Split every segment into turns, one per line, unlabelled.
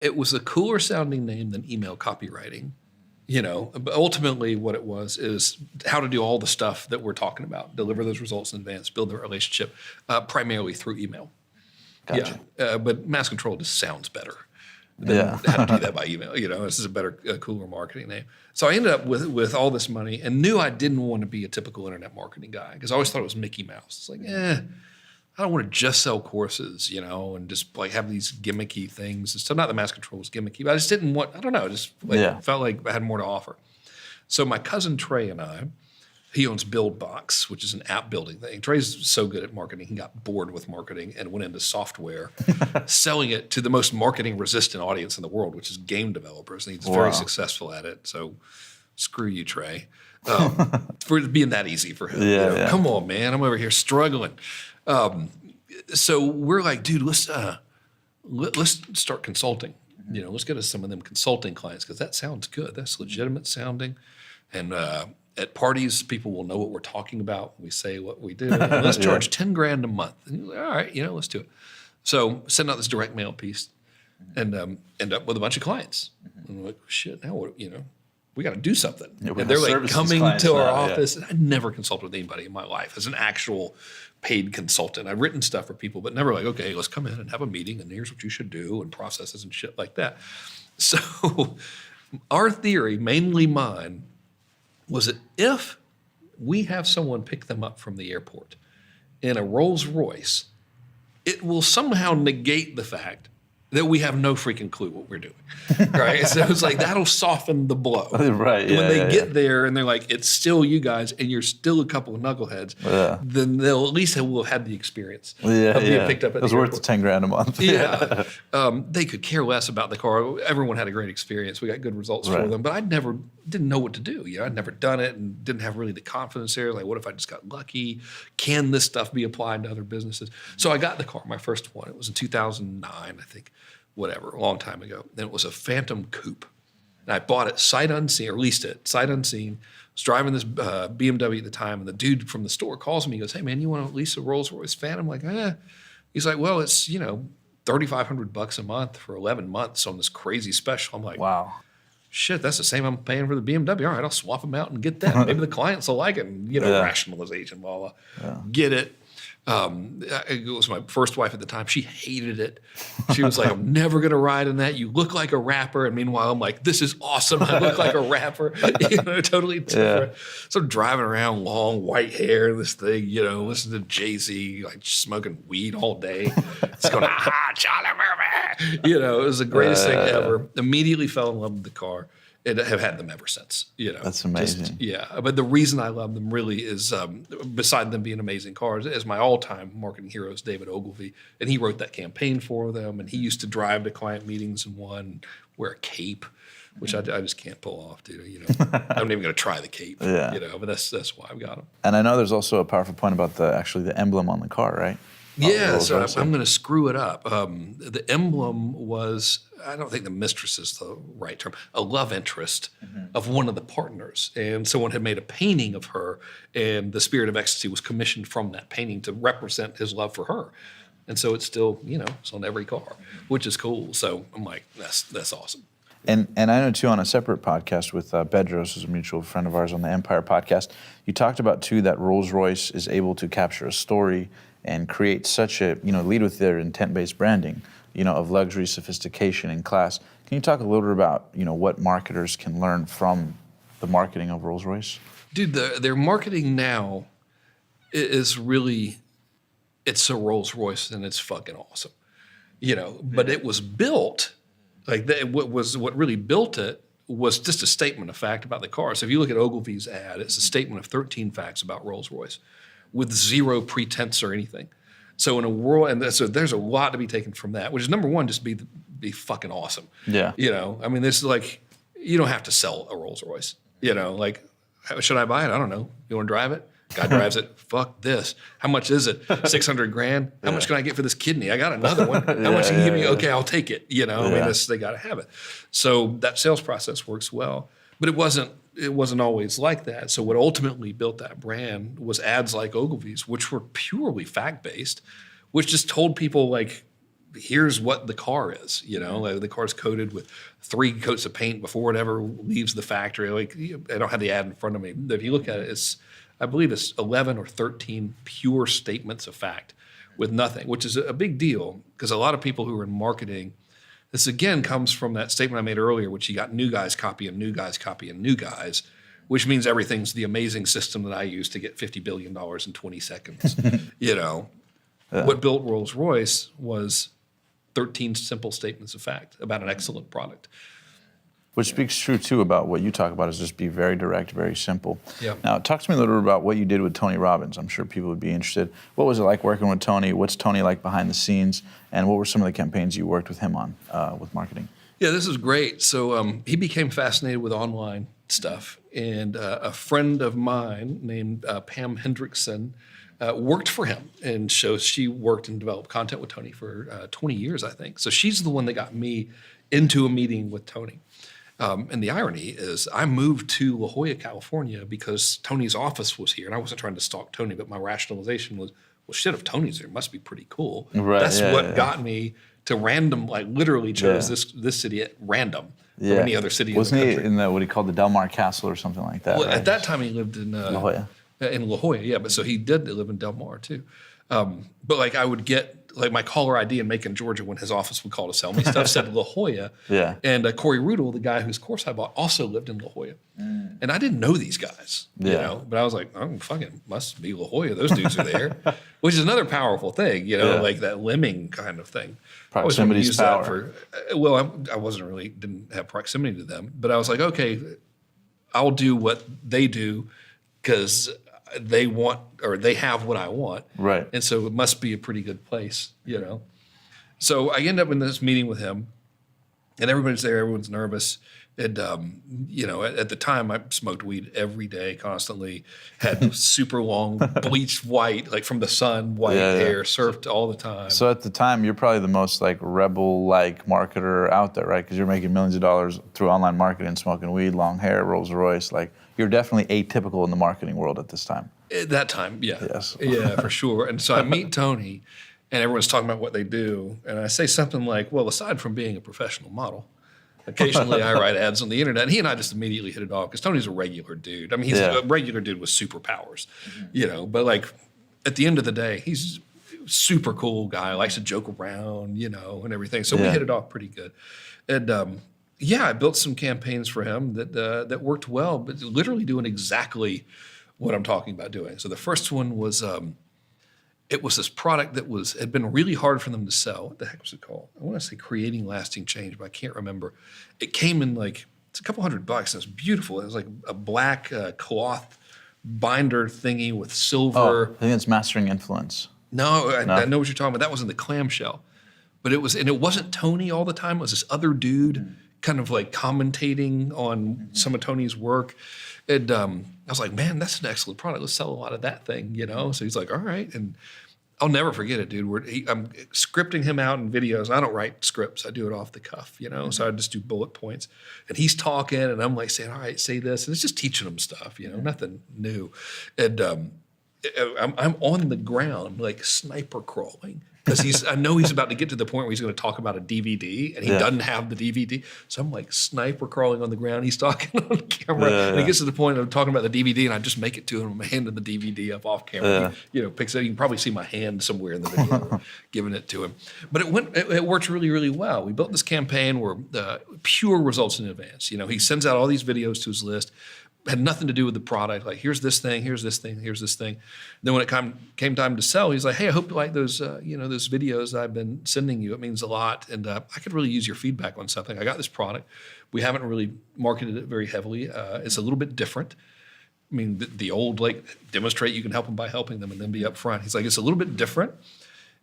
It was a cooler sounding name than email copywriting. But ultimately what it was is how to do all the stuff that we're talking about, deliver those results in advance, build the relationship, primarily through email.
Gotcha.
Yeah, but mass control just sounds better than how to do that by email. This is a better, cooler marketing name. So I ended up with all this money and knew I didn't want to be a typical internet marketing guy because I always thought it was Mickey Mouse. It's like, I don't want to just sell courses, and just like have these gimmicky things. So not that mass control was gimmicky, but I just didn't want, I don't know, just felt like I had more to offer. So my cousin Trey and I, he owns BuildBox, which is an app building thing. Trey's so good at marketing, he got bored with marketing and went into software, selling it to the most marketing resistant audience in the world, which is game developers. And he's very successful at it. So screw you, Trey, for being that easy for him. Come on, man, I'm over here struggling. So we're like, dude, let's start consulting. Let's get us some of them consulting clients because that sounds good. That's legitimate sounding. And at parties, people will know what we're talking about when we say what we do. And let's charge $10,000 a month. And like, all right, let's do it. So send out this direct mail piece and end up with a bunch of clients. And we're like, shit, now what, we got to do something. And they're like coming to our office. And I never consulted with anybody in my life as an actual paid consultant. I've written stuff for people, but never like, okay, let's come in and have a meeting and here's what you should do and processes and shit like that. So our theory, mainly mine, was that if we have someone pick them up from the airport in a Rolls Royce, it will somehow negate the fact that we have no freaking clue what we're doing, right? So it's like, that'll soften the blow.
Right,
when they get there and they're like, it's still you guys and you're still a couple of knuckleheads, then they'll at least will have the experience of being picked up at the airport. It was
worth the $10,000 a month.
They could care less about the car. Everyone had a great experience. We got good results for them, but I didn't know what to do. I'd never done it and didn't have really the confidence there. Like, what if I just got lucky? Can this stuff be applied to other businesses? So I got the car, my first one. It was in 2009, I think. Whatever, a long time ago. And it was a Phantom Coupe. And I bought it sight unseen, or leased it sight unseen. I was driving this BMW at the time, and the dude from the store calls me. He goes, hey, man, you want to lease a Rolls Royce Phantom? I'm like, He's like, well, it's, $3,500 a month for 11 months on this crazy special. I'm like,
wow.
Shit, that's the same I'm paying for the BMW. All right, I'll swap them out and get that. Maybe the clients will like it. And, rationalization, blah, blah. Get it. It was my first wife at the time. She hated it. She was like, I'm never going to ride in that. You look like a rapper. And meanwhile, I'm like, this is awesome. I look like a rapper. Totally different. So I'm driving around, long white hair, this thing, listening to Jay-Z, like smoking weed all day. It's going, Charlie Murphy. It was the greatest thing ever. Immediately fell in love with the car. And have had them ever since.
That's amazing.
But the reason I love them really is, beside them being amazing cars, is my all-time marketing hero is David Ogilvy, and he wrote that campaign for them. And he used to drive to client meetings and wear a cape, which I just can't pull off, dude. I'm not even going to try the cape. But that's why I've got them.
And I know there's also a powerful point about the emblem on the car, right?
So I'm going to screw it up. The emblem was, I don't think the mistress is the right term, a love interest of one of the partners. And someone had made a painting of her, and the Spirit of Ecstasy was commissioned from that painting to represent his love for her. And so it's still, it's on every car, which is cool. So I'm like, that's awesome.
And I know, too, on a separate podcast with Bedros, who's a mutual friend of ours on the Empire podcast, you talked about, too, that Rolls-Royce is able to capture a story and create such a, lead with their intent-based branding, of luxury, sophistication, and class. Can you talk a little bit about, what marketers can learn from the marketing of Rolls-Royce?
Dude, their marketing now is really, it's a Rolls-Royce and it's fucking awesome. But it was built, what really built it was just a statement of fact about the car. So if you look at Ogilvy's ad, it's a statement of 13 facts about Rolls-Royce, with zero pretense or anything. So in a world, and so there's a lot to be taken from that, which is number one, just be fucking awesome.
Yeah.
This is like, you don't have to sell a Rolls Royce. Should I buy it? I don't know. You want to drive it? Guy drives it. Fuck this. How much is it? $600,000. How much can I get for this kidney? I got another one. How much can you give me? Okay, I'll take it. They got to have it. So that sales process works well, but it wasn't always like that. So what ultimately built that brand was ads like Ogilvy's, which were purely fact-based, which just told people, like, here's what the car is, like the car's coated with 3 coats of paint before it ever leaves the factory. Like, I don't have the ad in front of me. If you look at it, I believe it's 11 or 13 pure statements of fact with nothing, which is a big deal because a lot of people who are in marketing, this again comes from that statement I made earlier, which you got new guys copying new guys copying new guys, which means everything's the amazing system that I use to get $50 billion in 20 seconds. What built Rolls-Royce was 13 simple statements of fact about an excellent product.
Which speaks true, too, about what you talk about is just be very direct, very simple.
Yeah.
Now, talk to me a little bit about what you did with Tony Robbins. I'm sure people would be interested. What was it like working with Tony? What's Tony like behind the scenes? And what were some of the campaigns you worked with him on with marketing?
Yeah, this is great. So he became fascinated with online stuff. And a friend of mine named Pam Hendrickson worked for him. And so she worked and developed content with Tony for 20 years, I think. So she's the one that got me into a meeting with Tony. And the irony is I moved to La Jolla, California because Tony's office was here. And I wasn't trying to stalk Tony, but my rationalization was, well, shit, if Tony's there, it must be pretty cool.
Right,
That's what got me to random, like literally chose this city at random from any other city
Wasn't
in the country.
Wasn't he in what he called the Del Mar Castle or something like that?
Well,
right?
at that time he lived in
La Jolla.
In La Jolla, yeah. But so he did live in Del Mar too. But like I would get like my caller ID in Macon, Georgia, when his office would call to sell me stuff, said La Jolla.
Yeah.
And Corey Rudel, the guy whose course I bought, also lived in La Jolla. And I didn't know these guys, but I was like, oh, fucking must be La Jolla. Those dudes are there, which is another powerful thing, like that lemming kind of thing.
Proximity's power.
I wasn't really, didn't have proximity to them, but I was like, okay, I'll do what they do because they want or they have what I want. Right. And so it must be a pretty good place, So I end up in this meeting with him and everybody's there, everyone's nervous. And, at the time I smoked weed every day, constantly, had super long bleached white, like from the sun, white hair, surfed all the time.
So at the time, you're probably the most like rebel-like marketer out there, right? Because you're making millions of dollars through online marketing, smoking weed, long hair, Rolls Royce. Like you're definitely atypical in the marketing world at this time.
At that time, yeah.
Yes.
Yeah, for sure. And so I meet Tony and everyone's talking about what they do. And I say something like, well, aside from being a professional model, occasionally I write ads on the internet. And he and I just immediately hit it off because Tony's a regular dude. I mean, he's a regular dude with superpowers, but like at the end of the day, he's a super cool guy, likes to joke around, and everything. So we hit it off pretty good. And I built some campaigns for him that worked well, but literally doing exactly what I'm talking about doing. So the first one was, it was this product that had been really hard for them to sell. What the heck was it called? I want to say Creating Lasting Change, but I can't remember. It came in it's a couple $100 and it was beautiful. It was like a black cloth binder thingy with silver.
Oh, I think it's Mastering Influence.
No, I know what you're talking about. That was in the clamshell. But it wasn't Tony all the time. It was this other dude kind of like commentating on some of Tony's work. And I was like, man, that's an excellent product. Let's sell a lot of that thing, So he's like, all right. And I'll never forget it, dude. I'm scripting him out in videos. I don't write scripts. I do it off the cuff, So I just do bullet points. And he's talking, and I'm like saying, all right, say this. And it's just teaching him stuff, nothing new. And I'm on the ground, like sniper crawling. Because I know he's about to get to the point where he's going to talk about a DVD, and he doesn't have the DVD. So I'm like sniper crawling on the ground. He's talking on camera, and he gets to the point of talking about the DVD, and I just make it to him. I'm handing the DVD up off camera. He, picks it. You can probably see my hand somewhere in the video, giving it to him. But it worked really, really well. We built this campaign where pure results in advance. He sends out all these videos to his list. Had nothing to do with the product. Like, here's this thing, here's this thing, here's this thing. Then when it came time to sell, he's like, hey, I hope you like those, those videos I've been sending you. It means a lot. And I could really use your feedback on something. I got this product. We haven't really marketed it very heavily. It's a little bit different. I mean, the old, demonstrate you can help them by helping them and then be upfront. He's like, it's a little bit different.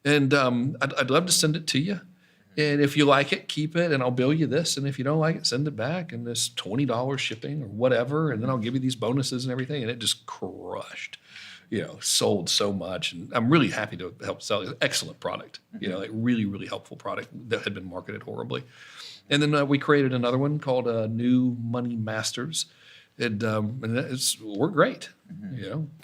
And I'd love to send it to you. And if you like it, keep it, and I'll bill you this. And if you don't like it, send it back, and this $20 shipping or whatever, and then I'll give you these bonuses and everything. And it just crushed, sold so much. And I'm really happy to help sell it. Excellent product, really, really helpful product that had been marketed horribly. And then we created another one called New Money Masters. And we're great,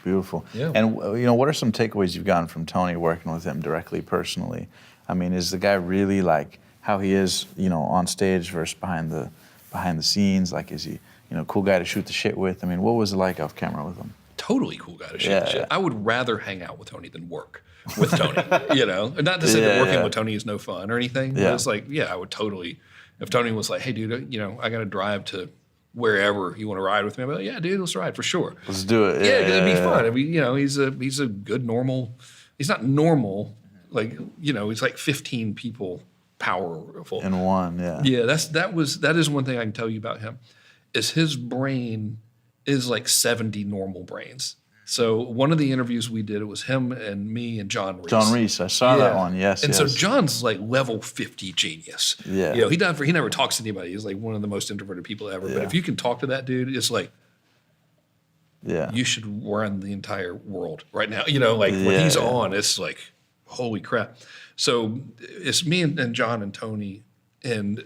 Beautiful.
Yeah.
And, what are some takeaways you've gotten from Tony working with him directly, personally? I mean, is the guy really like how he is, you know, on stage versus behind the scenes? Like, is he, you know, cool guy to shoot the shit with? I mean, what was it like off camera with him?
Totally cool guy to shoot
Yeah,
the shit.
yeah.
I would rather hang out with Tony than work with Tony, you know? Not to say that working with Tony is no fun or anything, but it's like, I would totally, if Tony was like, hey, dude, you know, I got to drive to wherever you want to ride with me, I'd be like, yeah, dude, let's ride for sure.
Let's do it.
Yeah, because it'd be fun. I mean, you know, he's a good normal, he's not normal, like, you know, he's like 15 people powerful.
In one, yeah.
Yeah, that is one thing I can tell you about him, is his brain is like 70 normal brains. So one of the interviews we did, it was him and me and John Reese.
John Reese, I saw that one. Yes,
and so John's like level 50 genius.
Yeah.
You know, he never talks to anybody. He's like one of the most introverted people ever.
Yeah.
But if you can talk to that dude, it's like,
yeah,
you should run the entire world right now. You know, like when he's on, it's like, holy crap. So it's me and John and Tony, and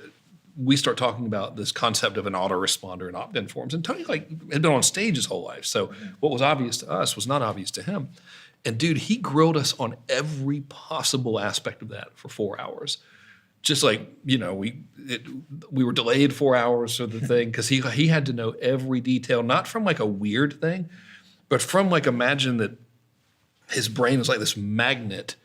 we start talking about this concept of an autoresponder and opt-in forms. And Tony like had been on stage his whole life. So what was obvious to us was not obvious to him. And dude, he grilled us on every possible aspect of that for 4 hours. Just like, you know, we were delayed 4 hours for the thing because he had to know every detail, not from like a weird thing, but from like, imagine that his brain is like this magnet,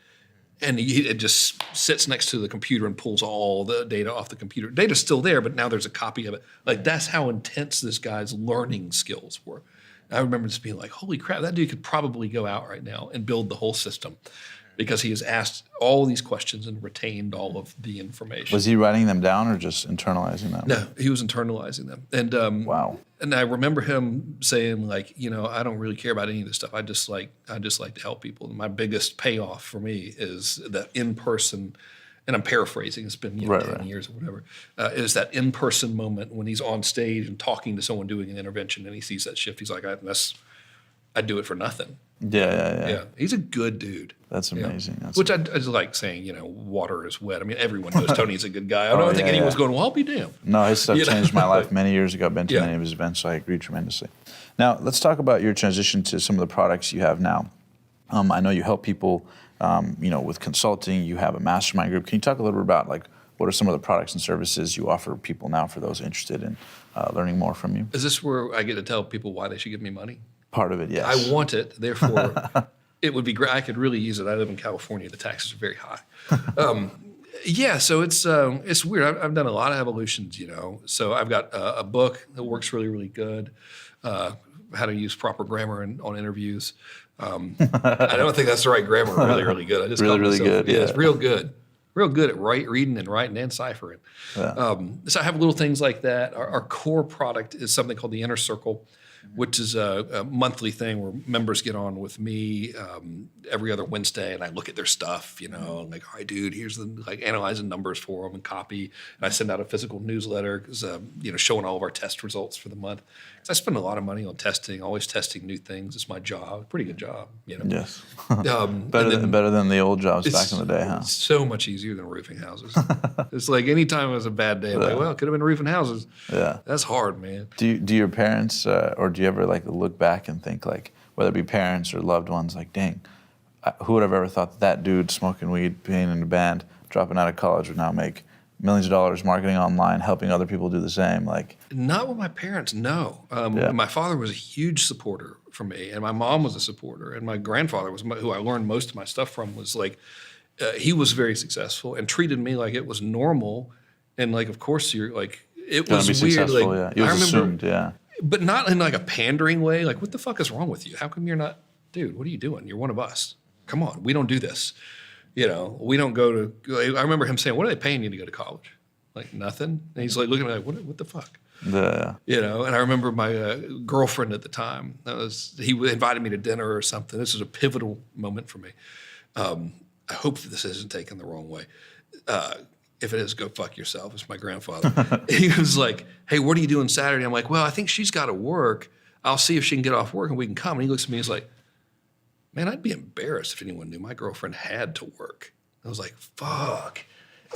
and it just sits next to the computer and pulls all the data off the computer. Data's still there, but now there's a copy of it. Like, that's how intense this guy's learning skills were. I remember just being like, holy crap, that dude could probably go out right now and build the whole system, because he has asked all these questions and retained all of the information.
Was he writing them down or just internalizing them?
No, he was internalizing them. And
wow.
And I remember him saying, like, you know, I don't really care about any of this stuff. I just like to help people. And my biggest payoff for me is that in-person, and I'm paraphrasing, it's been 10 years or whatever, is that in-person moment when he's on stage and talking to someone doing an intervention, and he sees that shift. He's like, I'd do it for nothing. Yeah. He's a good dude.
That's amazing.
Yeah. Which I just like saying, you know, water is wet. I mean, everyone knows Tony's a good guy. I don't think anyone's going, well, I'll be damned.
No, his stuff changed my life many years ago. I've been to many of his events, so I agree tremendously. Now, let's talk about your transition to some of the products you have now. I know you help people, you know, with consulting. You have a mastermind group. Can you talk a little bit about, like, what are some of the products and services you offer people now for those interested in learning more from you? Is
this where I get to tell people why they should give me money?
Part of it, yes.
I want it, therefore it would be great. I could really use it. I live in California. The taxes are very high. So it's weird. I've done a lot of evolutions, you know. So I've got a book that works really, really good, how to use proper grammar on interviews. I don't think that's the right grammar, really, really good. I just
really good.
Yeah, it's real good. Real good at reading and writing and ciphering. Yeah. So I have little things like that. Our core product is something called the Inner Circle, which is a monthly thing where members get on with me every other Wednesday, and I look at their stuff, you know, and like, all right, dude, here's like analyzing numbers for them and copy. And I send out a physical newsletter, because you know, showing all of our test results for the month. Because I spend a lot of money on testing, always testing new things. It's my job, pretty good job, you know.
Yes. better than the old jobs back in the day, huh?
It's so much easier than roofing houses. It's like anytime it was a bad day, I'm like, well, it could have been roofing houses. Yeah. That's hard, man.
Do your parents, or do you ever like look back and think, like, whether it be parents or loved ones, like, dang, who would have ever thought that dude smoking weed, being in a band, dropping out of college would now make millions of dollars marketing online, helping other people do the same? Like,
not with my parents, no. My father was a huge supporter for me, and my mom was a supporter, and my grandfather was who I learned most of my stuff from. Was like, he was very successful and treated me like it was normal, and like, of course, you're like, it was weird. Like,
it was assumed,
but not in like a pandering way. Like, what the fuck is wrong with you? How come you're not, dude? What are you doing? You're one of us. Come on, we don't do this. You know, we don't go to. I remember him saying, "What are they paying you to go to college?" Like, nothing. And he's like looking at me like, "What the fuck?"
Yeah.
You know. And I remember my girlfriend at the time. He invited me to dinner or something. This was a pivotal moment for me. I hope that this isn't taken the wrong way. If it is, go fuck yourself. It's my grandfather. He was like, "Hey, what are you doing Saturday?" I'm like, "Well, I think she's got to work. I'll see if she can get off work and we can come." And he looks at me and he's like, "Man, I'd be embarrassed if anyone knew my girlfriend had to work." I was like, fuck.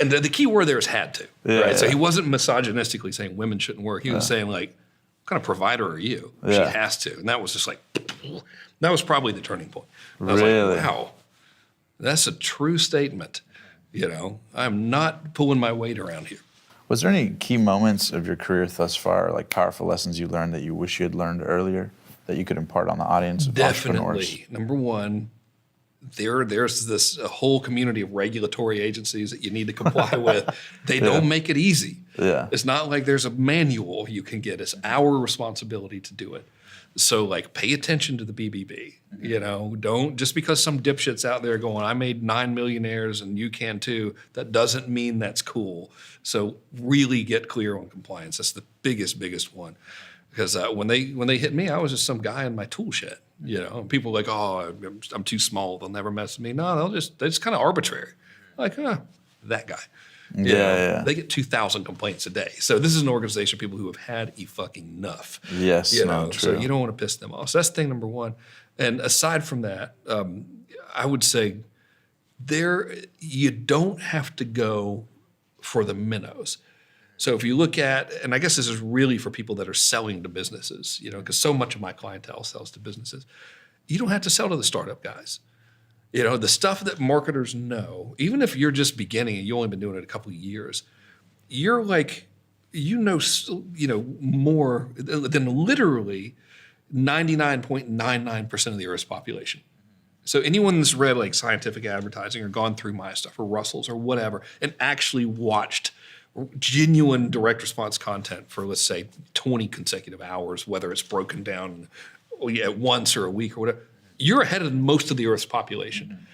And the key word there is had to, right? Yeah. So he wasn't misogynistically saying women shouldn't work. He was saying, like, what kind of provider are you? She has to. And that was just like, that was probably the turning point. I was like, wow, that's a true statement. You know, I'm not pulling my weight around here.
Was there any key moments of your career thus far, like powerful lessons you learned that you wish you had learned earlier that you could impart on the audience of entrepreneurs?
Definitely. Number one, there's this a whole community of regulatory agencies that you need to comply with. They don't make it easy.
Yeah.
It's not like there's a manual you can get. It's our responsibility to do it. So like pay attention to the BBB. You know, don't just because some dipshit's out there going, I made 9 millionaires and you can too, that doesn't mean that's cool. So really get clear on compliance. That's the biggest one. Because when they hit me, I was just some guy in my tool shed. You know, and people are like, oh, I'm too small. They'll never mess with me. No, they're just kind of arbitrary. Like, that guy. You know, they get 2,000 complaints a day. So this is an organization of people who have had fucking enough.
Yes,
you know,
true.
so you don't want to piss them off. So that's thing number one. And aside from that, I would say you don't have to go for the minnows. So if you look at, and I guess this is really for people that are selling to businesses, you know, because so much of my clientele sells to businesses. You don't have to sell to the startup guys. You know, the stuff that marketers know, even if you're just beginning and you've only been doing it a couple of years, you're like, you know more than literally 99.99% of the Earth's population. So anyone that's read like scientific advertising or gone through my stuff or Russell's or whatever and actually watched genuine direct response content for, let's say, 20 consecutive hours, whether it's broken down at once or a week or whatever, you're ahead of most of the Earth's population.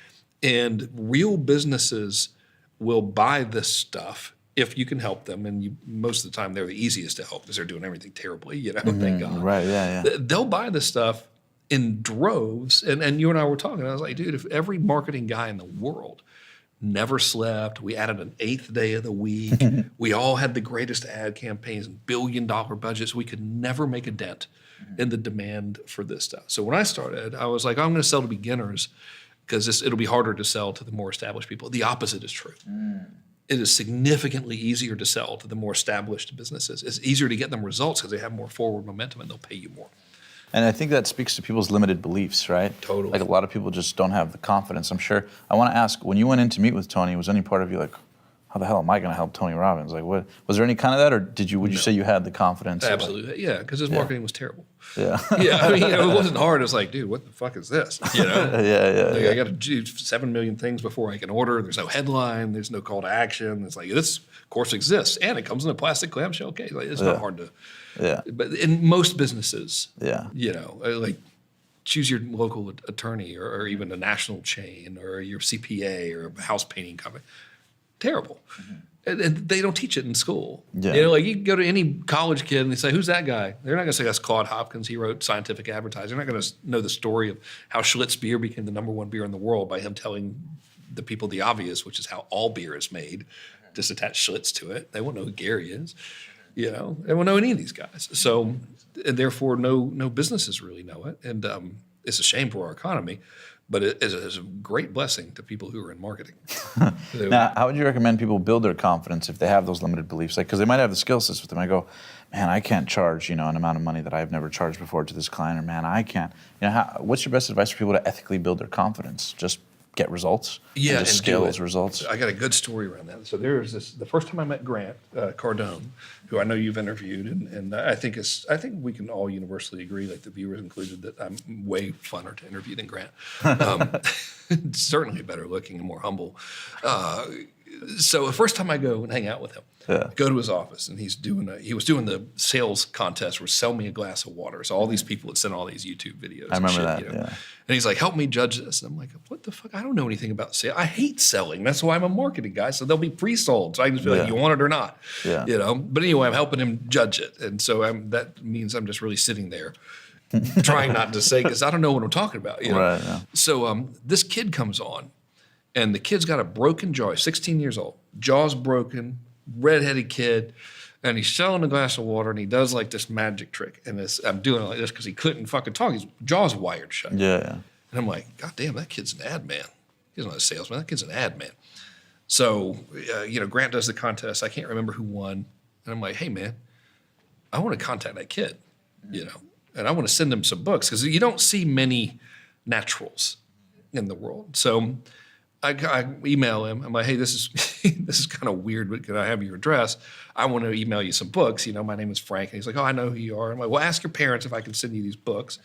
And real businesses will buy this stuff if you can help them. And most of the time, they're the easiest to help because they're doing everything terribly, you know, thank God.
Right, yeah.
They'll buy this stuff in droves. And you and I were talking. I was like, dude, if every marketing guy in the world never slept, we added an 8th day of the week, we all had the greatest ad campaigns and billion-dollar budgets, we could never make a dent in the demand for this stuff. So when I started, I was like, I'm going to sell to beginners because it'll be harder to sell to the more established people. The opposite is true. It is significantly easier to sell to the more established businesses. It's easier to get them results because they have more forward momentum and they'll pay you more.
And I think that speaks to people's limited beliefs, right?
Totally.
Like a lot of people just don't have the confidence, I'm sure. I want to ask, when you went in to meet with Tony, was any part of you like, how the hell am I going to help Tony Robbins? Like, what was there any kind of that, or would you say you had the confidence?
Absolutely, yeah, because his marketing was terrible.
Yeah,
yeah. I mean, it wasn't hard. It was like, dude, what the fuck is this? You know?
yeah.
I got to do 7 million things before I can order. There's no headline. There's no call to action. It's like this course exists, and it comes in a plastic clamshell case. Like, it's not hard to.
Yeah.
But in most businesses,
you
know, like choose your local attorney or even a national chain or your CPA or a house painting company. Terrible. And they don't teach it in school.
Yeah.
You know, like you can go to any college kid and they say, who's that guy? They're not going to say that's Claude Hopkins. He wrote scientific advertising. They're not going to know the story of how Schlitz beer became the #1 beer in the world by him telling the people the obvious, which is how all beer is made. Just attach Schlitz to it. They won't know who Gary is. You know, they won't know any of these guys. So, and therefore, no businesses really know it. And it's a shame for our economy. But it is a great blessing to people who are in marketing.
Now, how would you recommend people build their confidence if they have those limited beliefs? Like, because they might have the skill sets with them. I go, man, I can't charge, an amount of money that I've never charged before to this client, or man, I can't. What's your best advice for people to ethically build their confidence? Just get results.
Yeah,
and just scale those results.
I got a good story around that. So there was the first time I met Grant Cardone, who I know you've interviewed, and I think we can all universally agree, like the viewers included, that I'm way funner to interview than Grant. Certainly better looking and more humble. So the first time I go and hang out with him, go to his office, and he was doing the sales contest where sell me a glass of water. So all these people would send all these YouTube videos.
I remember that.
Yeah. And he's like, help me judge this. And I'm like, what the fuck? I don't know anything about sales. I hate selling. That's why I'm a marketing guy. So they'll be pre-sold. So I can just be like, you want it or not?
Yeah.
You know. But anyway, I'm helping him judge it, and so that means I'm just really sitting there, trying not to say, because I don't know what I'm talking about. You know.
Right. Yeah.
So this kid comes on, and the kid's got a broken jaw. He's 16 years old. Jaw's broken, redheaded kid. And he's selling a glass of water, and he does like this magic trick. And I'm doing it like this because he couldn't fucking talk. His jaw's wired shut.
Yeah.
And I'm like, God damn, that kid's an ad man. He's not a salesman. That kid's an ad man. So, Grant does the contest. I can't remember who won. And I'm like, hey, man, I want to contact that kid, and I want to send him some books because you don't see many naturals in the world. So I email him. I'm like, hey, this is this is kind of weird, but can I have your address? I want to email you some books. My name is Frank. And he's like, oh, I know who you are. I'm like, well, ask your parents if I can send you these books,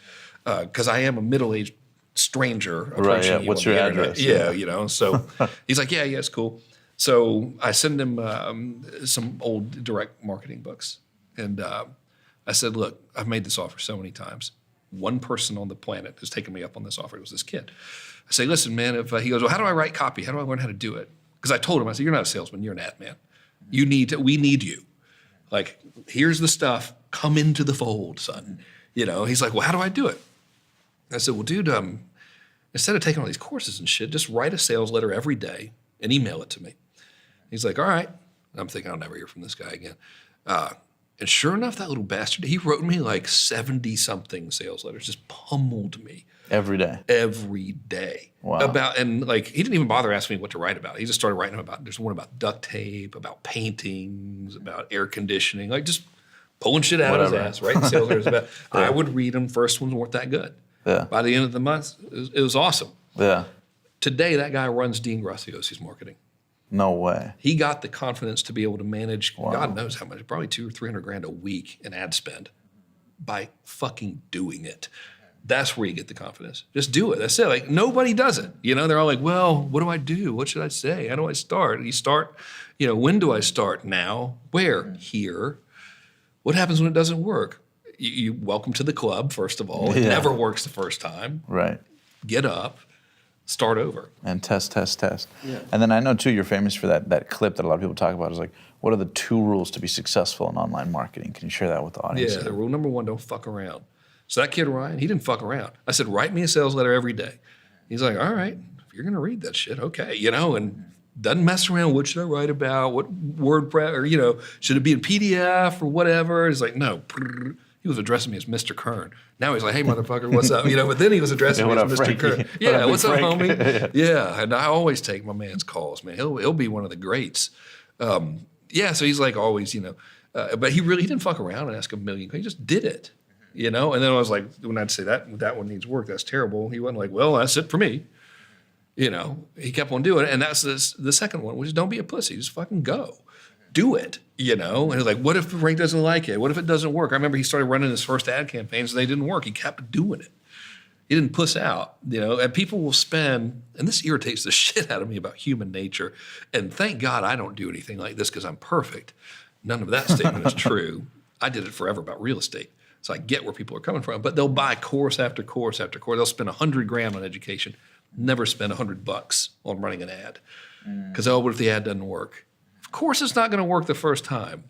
because I am a middle-aged stranger approaching you.
What's
on
your
the internet.
address?
Yeah. So he's like, yeah, it's cool. So I send him some old direct marketing books, and I said, look, I've made this offer so many times. One person on the planet has taken me up on this offer. It was this kid. I say, listen, man, if he goes, well, how do I write copy? How do I learn how to do it? Because I told him, I said, you're not a salesman, you're an ad man. We need you. Like, here's the stuff, come into the fold, son. He's like, well, how do I do it? I said, well, dude, instead of taking all these courses and shit, just write a sales letter every day and email it to me. He's like, all right. I'm thinking I'll never hear from this guy again. And sure enough, that little bastard, he wrote me like 70-something sales letters, just pummeled me.
Every day?
Every day.
Wow.
And he didn't even bother asking me what to write about. He just started writing about, there's one about duct tape, about paintings, about air conditioning, like just pulling shit out of his ass, writing sales letters about. Yeah. I would read them. First ones weren't that good. Yeah. By the end of the month, it was awesome.
Yeah.
Today, that guy runs Dean Graciosi's marketing.
No way.
He got the confidence to be able to manage, God knows how much, probably $200,000 or $300,000 a week in ad spend by fucking doing it. That's where you get the confidence. Just do it. That's it. Like, nobody does it. They're all like, well, what do I do? What should I say? How do I start? You start, when do I start? Now. Where? Here. What happens when it doesn't work? You welcome to the club, first of all. It never works the first time.
Right.
Get up. Start over.
And test. Yeah. And then I know, too, you're famous for that clip that a lot of people talk about is like, what are the 2 rules to be successful in online marketing? Can you share that with the audience?
Yeah, rule number 1, don't fuck around. So that kid, Ryan, he didn't fuck around. I said, write me a sales letter every day. He's like, all right, if you're going to read that shit, okay, and doesn't mess around. What should I write about? What WordPress, or, should it be in PDF or whatever? He's like, no. He was addressing me as Mr. Kern. Now he's like, hey, motherfucker, what's up? But then he was addressing me as Mr. Frankie? Kern. Yeah, what's up, homie? Yeah, and I always take my man's calls, man. He'll be one of the greats. So he's like always, but he didn't fuck around and ask a million. He just did it, And then I was like, when I'd say that one needs work, that's terrible. He wasn't like, well, that's it for me. He kept on doing it. And that's the second one, which is don't be a pussy. Just fucking go. Do it, And he's like, what if Frank doesn't like it? What if it doesn't work? I remember he started running his first ad campaigns and they didn't work. He kept doing it. He didn't puss out, and people will spend, and this irritates the shit out of me about human nature. And thank God I don't do anything like this because I'm perfect. None of that statement is true. I did it forever about real estate. So I get where people are coming from, but they'll buy course after course after course. They'll spend $100,000 on education, never spend $100 on running an ad. Because what if the ad doesn't work? Of course it's not going to work the first time.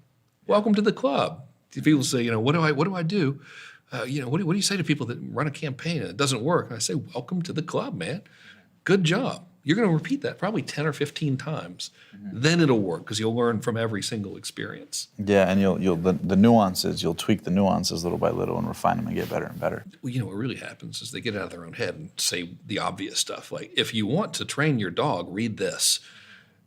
Welcome to the club. If people say, what do I do? What do you say to people that run a campaign and it doesn't work? And I say, welcome to the club, man. Good job. You're going to repeat that probably 10 or 15 times. Then it'll work because you'll learn from every single experience.
Yeah, and the nuances, you'll tweak the nuances little by little and refine them and get better and better.
Well, what really happens is they get out of their own head and say the obvious stuff. Like, if you want to train your dog, read this.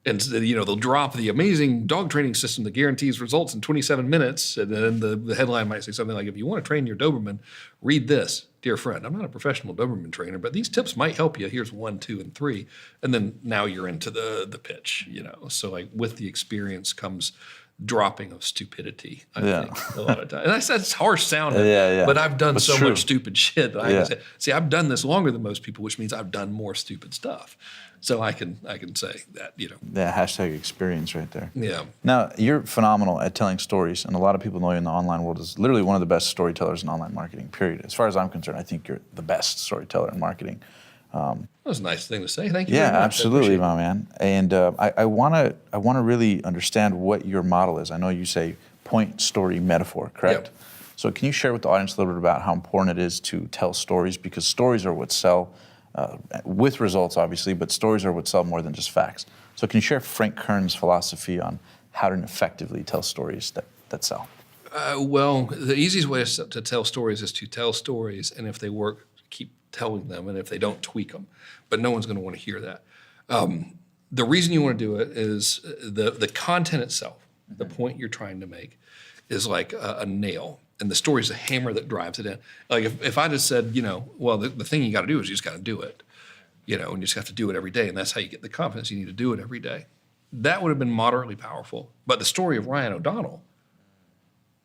And they'll drop the amazing dog training system that guarantees results in 27 minutes. And then the headline might say something like, if you want to train your Doberman, read this. Dear friend, I'm not a professional Doberman trainer, but these tips might help you. Here's 1, 2, and 3. And then now you're into the pitch, So like with the experience comes dropping of stupidity, I think, a lot of times. And that's harsh sounding, but I've done so much stupid shit that I can say, see, I've done this longer than most people, which means I've done more stupid stuff. So I can say that,
Yeah, hashtag experience right there.
Yeah.
Now, you're phenomenal at telling stories, and a lot of people know you in the online world as literally one of the best storytellers in online marketing, period. As far as I'm concerned, I think you're the best storyteller in marketing.
That was a nice thing to say. Thank you
very
much.
Yeah, absolutely, my man. And I wanna really understand what your model is. I know you say point, story, metaphor, correct?
Yep.
So can you share with the audience a little bit about how important it is to tell stories? Because stories are what sell, with results, obviously, but stories are what sell more than just facts. So can you share Frank Kern's philosophy on how to effectively tell stories that sell?
Well, the easiest way to tell stories is to tell stories, and if they work, keep telling them, and if they don't, tweak them. But no one's going to want to hear that. The reason you want to do it is the content itself, the point you're trying to make, is like a nail. And the story is a hammer that drives it in. Like if I just said, well, the thing you got to do is you just got to do it. and you just have to do it every day. And that's how you get the confidence. You need to do it every day. That would have been moderately powerful. But the story of Ryan O'Donnell,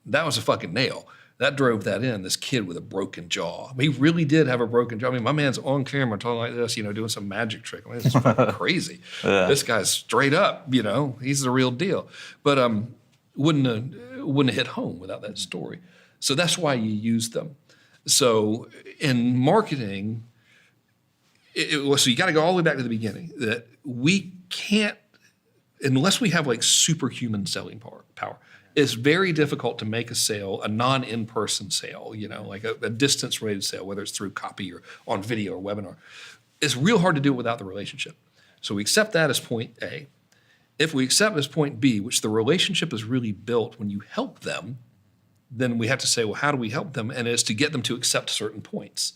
that was a fucking nail. That drove that in, this kid with a broken jaw. I mean, he really did have a broken jaw. I mean, my man's on camera talking like this, doing some magic trick. I mean, it's fucking crazy. Yeah. This guy's straight up, he's the real deal. But wouldn't have hit home without that story. So that's why you use them. So in marketing, so you got to go all the way back to the beginning, that we can't, unless we have like superhuman selling power, it's very difficult to make a sale, a non-in-person sale, like a distance-related sale, whether it's through copy or on video or webinar. It's real hard to do it without the relationship. So we accept that as point A. If we accept as point B, which the relationship is really built when you help them, then we have to say, well, how do we help them? And it's to get them to accept certain points,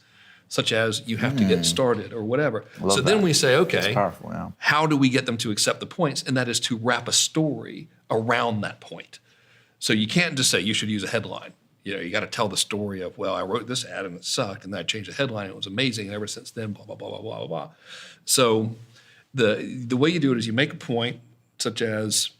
such as you have to get started or whatever. So then we say, okay,
powerful, yeah.
How do we get them to accept the points? And that is to wrap a story around that point. So you can't just say you should use a headline. You got to tell the story of, well, I wrote this ad and it sucked, and then I changed the headline and it was amazing, and ever since then, blah, blah, blah, blah, blah, blah, blah. So the way you do it is you make a point, such as,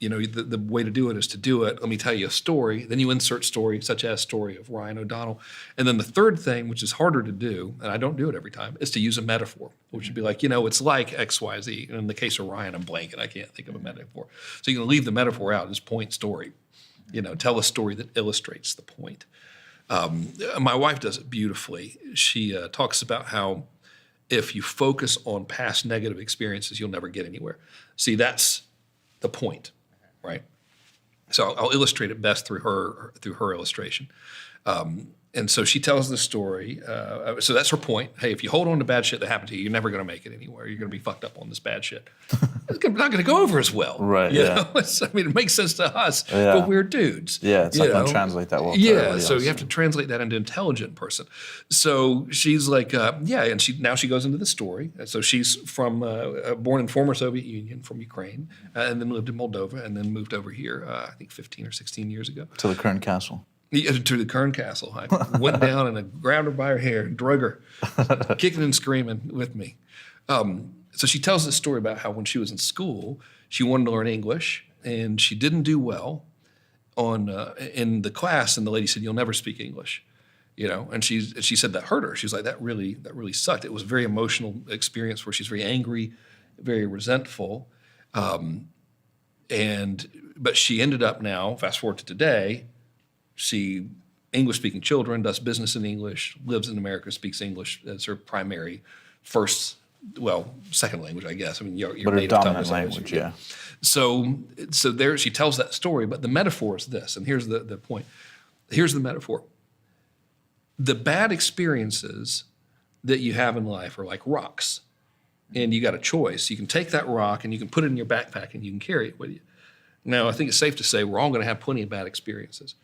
the way to do it is to do it. Let me tell you a story. Then you insert story, such as story of Ryan O'Donnell. And then the third thing, which is harder to do, and I don't do it every time, is to use a metaphor, which would be like, it's like X, Y, Z. And in the case of Ryan, I'm blanking. I can't think of a metaphor. So you can leave the metaphor out, just point story. Tell a story that illustrates the point. My wife does it beautifully. She talks about how if you focus on past negative experiences, you'll never get anywhere. See, that's the point. Right, so I'll illustrate it best through her illustration, and so she tells the story. So that's her point. Hey, if you hold on to bad shit that happened to you, you're never going to make it anywhere. You're going to be fucked up on this bad shit. It's not going to go over as well.
Right.
It makes sense to us, but we're dudes.
Yeah, it's not going to translate that well.
Yeah, so you have to translate that into intelligent person. So she's like, and she goes into the story. So she's from born in former Soviet Union, from Ukraine, and then lived in Moldova, and then moved over here. I think 15 or 16 years ago
to the Kern Castle.
Yeah, to the Kern Castle. I went down and I grabbed her by her hair and drug her, kicking and screaming with me. So she tells this story about how when she was in school, she wanted to learn English, and she didn't do well in the class, and the lady said, "You'll never speak English." And she said that hurt her. She was like, that really sucked. It was a very emotional experience where she's very angry, very resentful. But she ended up now, fast forward to today, she English-speaking children, does business in English, lives in America, speaks English as her primary second language, I guess. I mean, your
but
native
her
tongue
dominant
is
language, yeah.
So there she tells that story, but the metaphor is this, and here's the point. Here's the metaphor. The bad experiences that you have in life are like rocks, and you got a choice. You can take that rock and you can put it in your backpack and you can carry it with you. Now, I think it's safe to say we're all going to have plenty of bad experiences.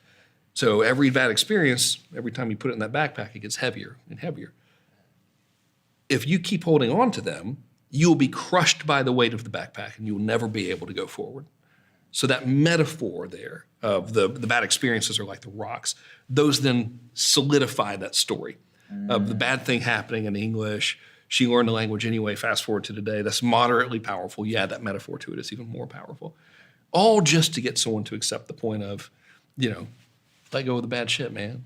So every bad experience, every time you put it in that backpack, it gets heavier and heavier. If you keep holding on to them, you'll be crushed by the weight of the backpack and you'll never be able to go forward. So that metaphor there of the bad experiences are like the rocks. Those then solidify that story of the bad thing happening in English. She learned the language anyway, fast forward to today. That's moderately powerful. You add that metaphor to it, it's even more powerful. All just to get someone to accept the point of, let go of the bad shit, man.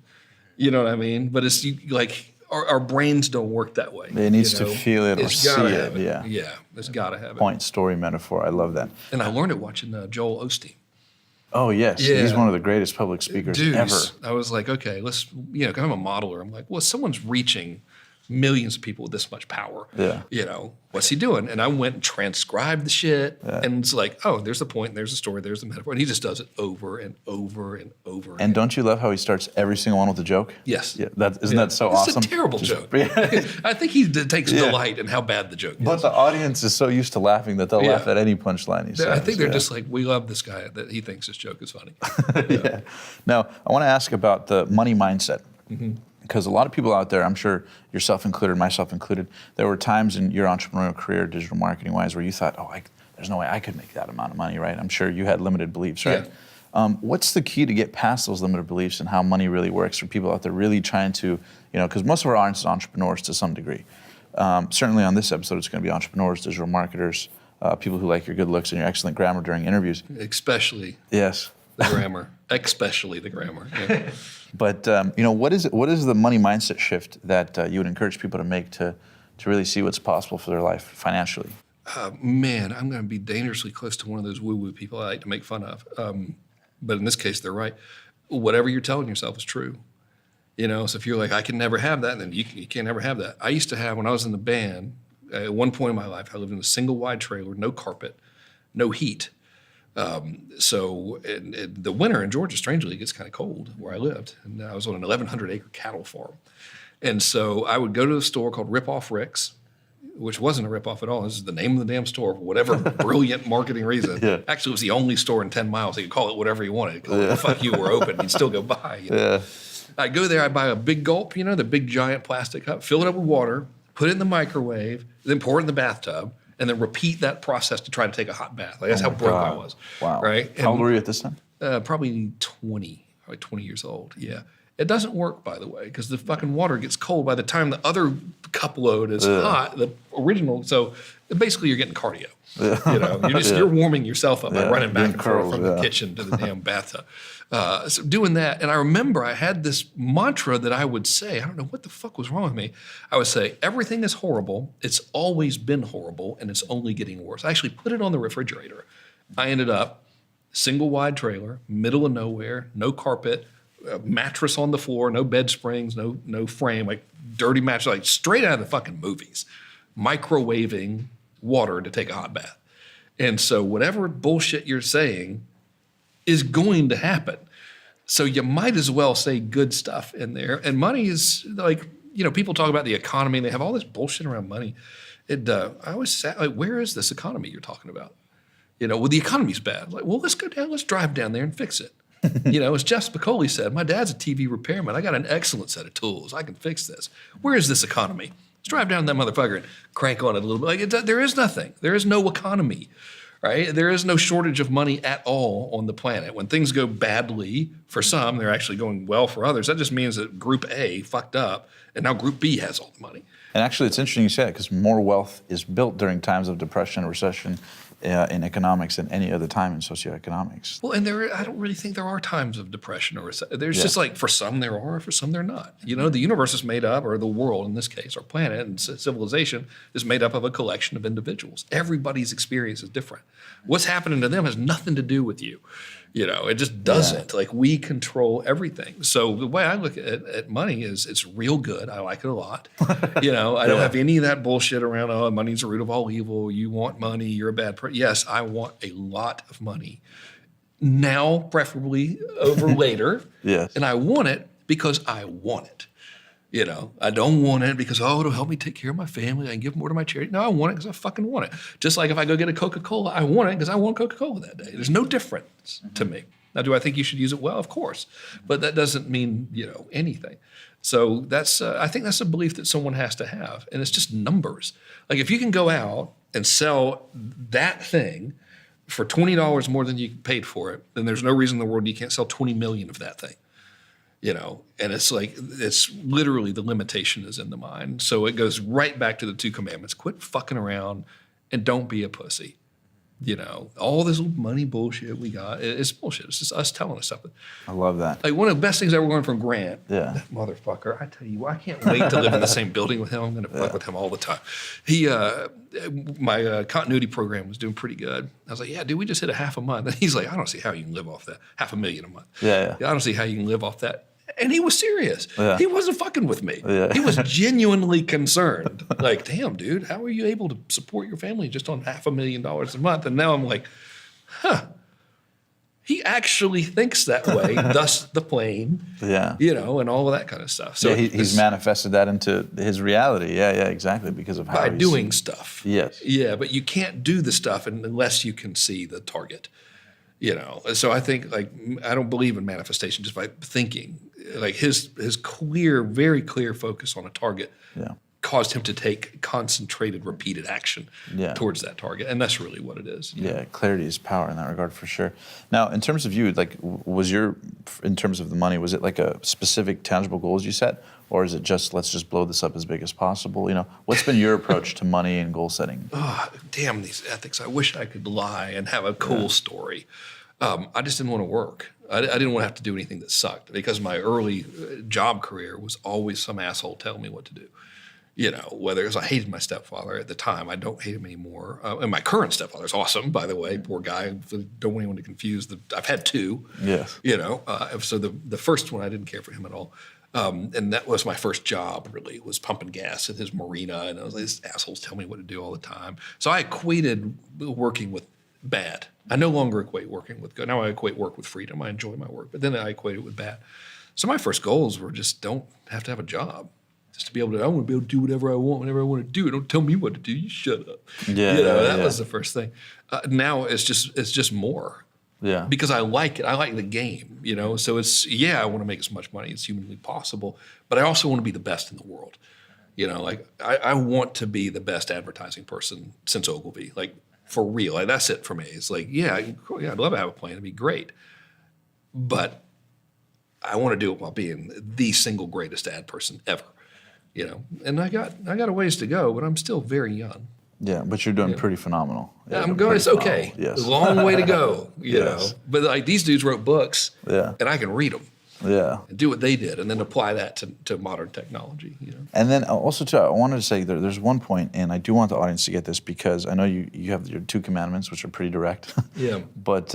You know what I mean? But it's like our brains don't work that way.
It needs to feel it or see it. Yeah.
Yeah, it's got to have it.
Point, story, metaphor. I love that.
And I learned it watching Joel Osteen.
Oh, yes. Yeah. He's one of the greatest public speakers ever.
I was like, okay, let's, because I'm a modeler. I'm like, well, someone's reaching millions of people with this much power.
Yeah.
What's he doing? And I went and transcribed the shit. Yeah. And it's like, oh, there's the point, there's the story, there's the metaphor. And he just does it over and over and over.
And don't you love how he starts every single one with a joke?
Yes.
Yeah, isn't that so awesome?
It's a terrible joke. I think he takes delight in how bad the joke is.
But the audience is so used to laughing that they'll laugh at any punchline he says.
I think they're just like, we love this guy that he thinks his joke is funny.
Yeah. Now, I want to ask about the money mindset. Mm-hmm. Because a lot of people out there, I'm sure yourself included, myself included, there were times in your entrepreneurial career, digital marketing wise, where you thought, there's no way I could make that amount of money, right? I'm sure you had limited beliefs, right? Yeah. What's the key to get past those limited beliefs and how money really works for people out there really trying to, because most of our audience is entrepreneurs to some degree. certainly on this episode, it's going to be entrepreneurs, digital marketers, people who like your good looks and your excellent grammar during interviews.
Especially
Yes.
the grammar. Especially the grammar. Yeah.
But what is the money mindset shift that you would encourage people to make to really see what's possible for their life financially?
Man, I'm going to be dangerously close to one of those woo-woo people I like to make fun of. But in this case, they're right. Whatever you're telling yourself is true. So if you're like, I can never have that, then you can't never have that. I used to have, when I was in the band, at one point in my life, I lived in a single wide trailer, no carpet, no heat. So in the winter in Georgia, strangely, it gets kind of cold where I lived. And I was on an 1,100 acre cattle farm. And so I would go to the store called Rip Off Rick's, which wasn't a rip-off at all. This is the name of the damn store for whatever brilliant marketing reason. Yeah. Actually, it was the only store in 10 miles. You could call it whatever you wanted. Fuck you, we're open. You'd still go by.
Yeah.
I'd go there, I'd buy a big gulp, the big giant plastic cup, fill it up with water, put it in the microwave, then pour it in the bathtub, and then repeat that process to try to take a hot bath. Like, that's how broke I was.
Wow.
Right?
How old were you at this time?
Probably 20, like 20 years old. Yeah. It doesn't work, by the way, because the fucking water gets cold by the time the other cup load is hot, the original. So basically you're getting cardio. You're warming yourself up by running back and forth from the kitchen to the damn bathtub. So doing that, and I remember I had this mantra that I would say, I don't know what the fuck was wrong with me. I would say, everything is horrible, it's always been horrible, and it's only getting worse. I actually put it on the refrigerator. I ended up single wide trailer, middle of nowhere, no carpet, a mattress on the floor, no bed springs, no frame, like dirty mattress, like straight out of the fucking movies, microwaving water to take a hot bath. And so whatever bullshit you're saying is going to happen. So you might as well say good stuff in there. And money is like, people talk about the economy and they have all this bullshit around money. I always say, like, where is this economy you're talking about? Well, the economy's bad. Like, well, let's go down, let's drive down there and fix it. As Jeff Spicoli said, my dad's a TV repairman. I got an excellent set of tools. I can fix this. Where is this economy? Let's drive down that motherfucker and crank on it a little bit. Like, there is nothing. There is no economy, right? There is no shortage of money at all on the planet. When things go badly for some, they're actually going well for others. That just means that Group A fucked up, and now Group B has all the money.
And actually, it's interesting you say that, because more wealth is built during times of depression, recession, in economics than any other time in socioeconomics.
Well, and I don't really think there are times of depression or recession. There's just like, for some there are, for some there not. The universe is made up, or the world in this case, our planet and civilization is made up of a collection of individuals. Everybody's experience is different. What's happening to them has nothing to do with you. It just doesn't. Like, we control everything. So the way I look at money is it's real good. I like it a lot. I don't have any of that bullshit around, oh, money's the root of all evil. You want money, you're a bad person. Yes, I want a lot of money. Now, preferably over later.
Yes.
And I want it because I want it. I don't want it because, it'll help me take care of my family. I can give more to my charity. No, I want it because I fucking want it. Just like if I go get a Coca-Cola, I want it because I want Coca-Cola that day. There's no difference to me. Now, do I think you should use it? Well, of course. But that doesn't mean, anything. So that's, I think that's a belief that someone has to have. And it's just numbers. Like, if you can go out and sell that thing for $20 more than you paid for it, then there's no reason in the world you can't sell 20 million of that thing. And it's like, it's literally the limitation is in the mind. So it goes right back to the 2 commandments. Quit fucking around and don't be a pussy. All this money bullshit we got, it's bullshit. It's just us telling us something.
I love that.
Like, one of the best things I ever learned from Grant,
that
motherfucker, I tell you what, I can't wait to live in the same building with him. I'm going to fuck with him all the time. My continuity program was doing pretty good. I was like, yeah, dude, we just hit a half a month. And he's like, I don't see how you can live off that. $500,000 a month.
Yeah.
I don't see how you can live off that. And he was serious. Yeah. He wasn't fucking with me.
Yeah.
He was genuinely concerned. Like, damn, dude, how are you able to support your family just on $500,000 a month? And now I'm like, he actually thinks that way, thus the plane, and all of that kind of stuff. So
he's manifested that into his reality. Yeah, exactly, because of how
by doing stuff.
Yes.
Yeah, but you can't do the stuff unless you can see the target. So I think, like, I don't believe in manifestation just by thinking. Like, his clear, very clear focus on a target caused him to take concentrated, repeated action towards that target. And that's really what it is.
Yeah, clarity is power in that regard for sure. Now, in terms of you, like, in terms of the money, was it like a specific tangible goals you set? Or is it just, let's just blow this up as big as possible? You know, what's been your approach to money and goal setting?
Oh, damn these ethics. I wish I could lie and have a cool story. I just didn't want to work. I didn't want to have to do anything that sucked, because my early job career was always some asshole telling me what to do. You know, whether it was, I hated my stepfather at the time. I don't hate him anymore. And my current stepfather is awesome, by the way. Poor guy. Don't want anyone to confuse. I've had two.
Yes.
You know, so the first one, I didn't care for him at all. And that was my first job, really. It was pumping gas at his marina. And I was like, these assholes tell me what to do all the time. So I equated working with bad. I no longer equate working with good. Now I equate work with freedom. I enjoy my work. But then I equate it with bad. So my first goals were just don't have to have a job. Just to be able to, I want to be able to do whatever I want, whenever I want to do it. Don't tell me what to do. You shut up.
Yeah,
you know, that was the first thing. Now it's just more.
Yeah.
Because I like it. I like the game, you know. So it's, I want to make as much money as humanly possible, but I also want to be the best in the world. You know, like I want to be the best advertising person since Ogilvy. Like, for real. Like, that's it for me. It's like, I'd love to have a plan. It'd be great. But I want to do it while being the single greatest ad person ever. You know, and I got a ways to go, but I'm still very young.
Yeah, but you're doing pretty phenomenal.
Yeah, I'm going. It's okay.
Yes.
A long way to go. You know, but like these dudes wrote books.
Yeah.
And I can read them.
Yeah.
And do what they did, and then apply that to modern technology. You know.
And then also too, I wanted to say there's one point, and I do want the audience to get this, because I know you have your 2 commandments, which are pretty direct.
Yeah.
But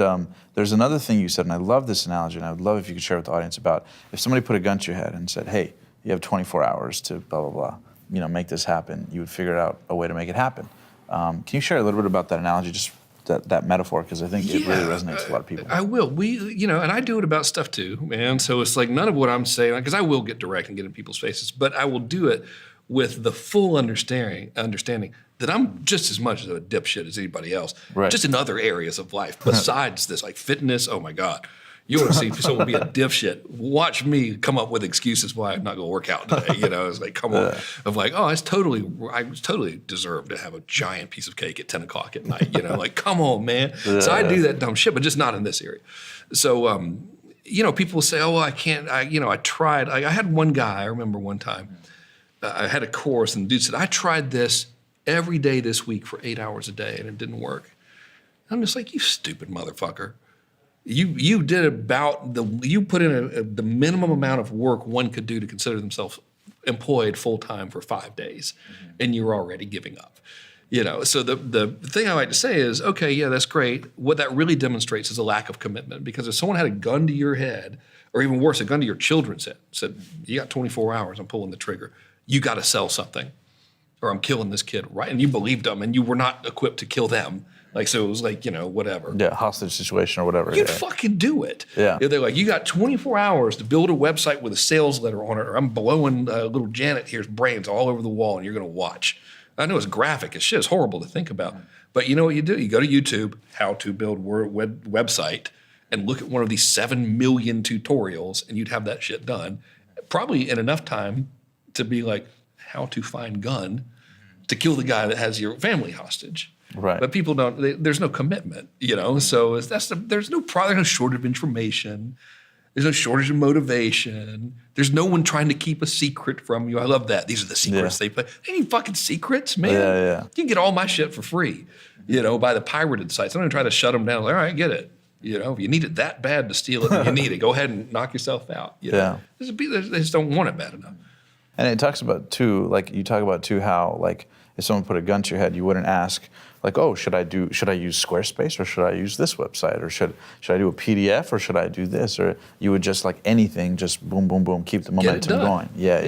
there's another thing you said, and I love this analogy, and I would love if you could share with the audience about if somebody put a gun to your head and said, hey, you have 24 hours to blah, blah, blah, you know, make this happen. You would figure out a way to make it happen. Can you share a little bit about that analogy, just that metaphor? Because I think it really resonates with a lot of people.
I will. You know, and I do it about stuff too, man. So it's like none of what I'm saying, because I will get direct and get in people's faces, but I will do it with the full understanding that I'm just as much of a dipshit as anybody else, just in other areas of life besides this, like fitness. Oh my God. You want to see someone be a dipshit? Watch me come up with excuses why I'm not going to work out today. You know, it's like, come on. Of like, I totally deserve to have a giant piece of cake at 10 o'clock at night. You know, like, come on, man. So I do that dumb shit, but just not in this area. So, you know, people will say, oh, well, I can't. I tried. I had one guy. I remember one time, I had a course, and the dude said, I tried this every day this week for 8 hours a day, and it didn't work. I'm just like, you stupid motherfucker. You did you put in the minimum amount of work one could do to consider themselves employed full time for 5 days, and you're already giving up. You know, so the thing I like to say is, okay, yeah, that's great. What that really demonstrates is a lack of commitment, because if someone had a gun to your head, or even worse, a gun to your children's head, said, you got 24 hours, I'm pulling the trigger. You got to sell something, or I'm killing this kid, right? And you believed them, and you were not equipped to kill them. Like, so it was like, you know, whatever.
Yeah, hostage situation or whatever.
You'd fucking do it.
Yeah.
They're like, you got 24 hours to build a website with a sales letter on it, or I'm blowing little Janet here's brains all over the wall, and you're going to watch. I know it's graphic as shit. It's horrible to think about. But you know what you do? You go to YouTube, how to build website, and look at one of these 7 million tutorials, and you'd have that shit done. Probably in enough time to be like, how to find gun to kill the guy that has your family hostage.
Right.
But people don't, there's no commitment, you know? So there's no shortage of information. There's no shortage of motivation. There's no one trying to keep a secret from you. I love that. These are the secrets they play. Any fucking secrets, man.
Yeah.
You can get all my shit for free, you know, by the pirated sites. I'm going to try to shut them down. Like, all right, get it. You know, if you need it that bad to steal it, then you need it. Go ahead and knock yourself out. You know? They just don't want it bad enough.
And it talks about too, like you talk about too, how like if someone put a gun to your head, you wouldn't ask like, oh, should I use Squarespace, or should I use this website, or should I do a PDF, or should I do this? Or you would just like anything, just boom, boom, boom, keep the momentum going. Yeah,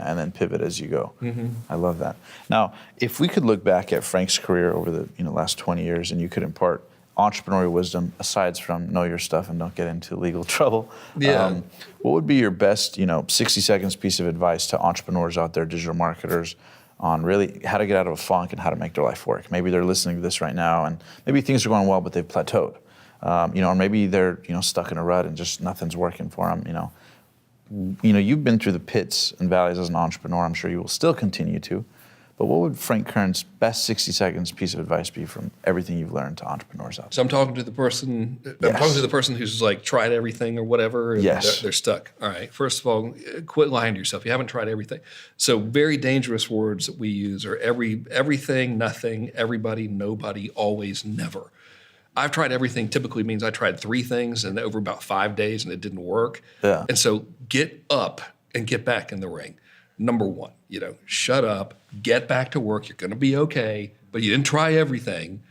and then pivot as you go. Mm-hmm. I love that. Now, if we could look back at Frank's career over the last 20 years, and you could impart entrepreneurial wisdom aside from know your stuff and don't get into legal trouble. What would be your best, 60 seconds piece of advice to entrepreneurs out there, digital marketers, on really how to get out of a funk and how to make their life work? Maybe they're listening to this right now and maybe things are going well, but they've plateaued. Or maybe they're, stuck in a rut and just nothing's working for them, you've been through the pits and valleys as an entrepreneur. I'm sure you will still continue to. But what would Frank Kern's best 60 seconds piece of advice be from everything you've learned to entrepreneurs out there?
So I'm talking to the person. I'm talking to the person who's like tried everything or whatever. And they're stuck. All right. First of all, quit lying to yourself. You haven't tried everything. So very dangerous words that we use are everything, nothing, everybody, nobody, always, never. I've tried everything typically means I tried 3 things and over about 5 days and it didn't work. Yeah. And so get up and get back in the ring. Number 1, shut up, get back to work. You're going to be okay, but you didn't try everything.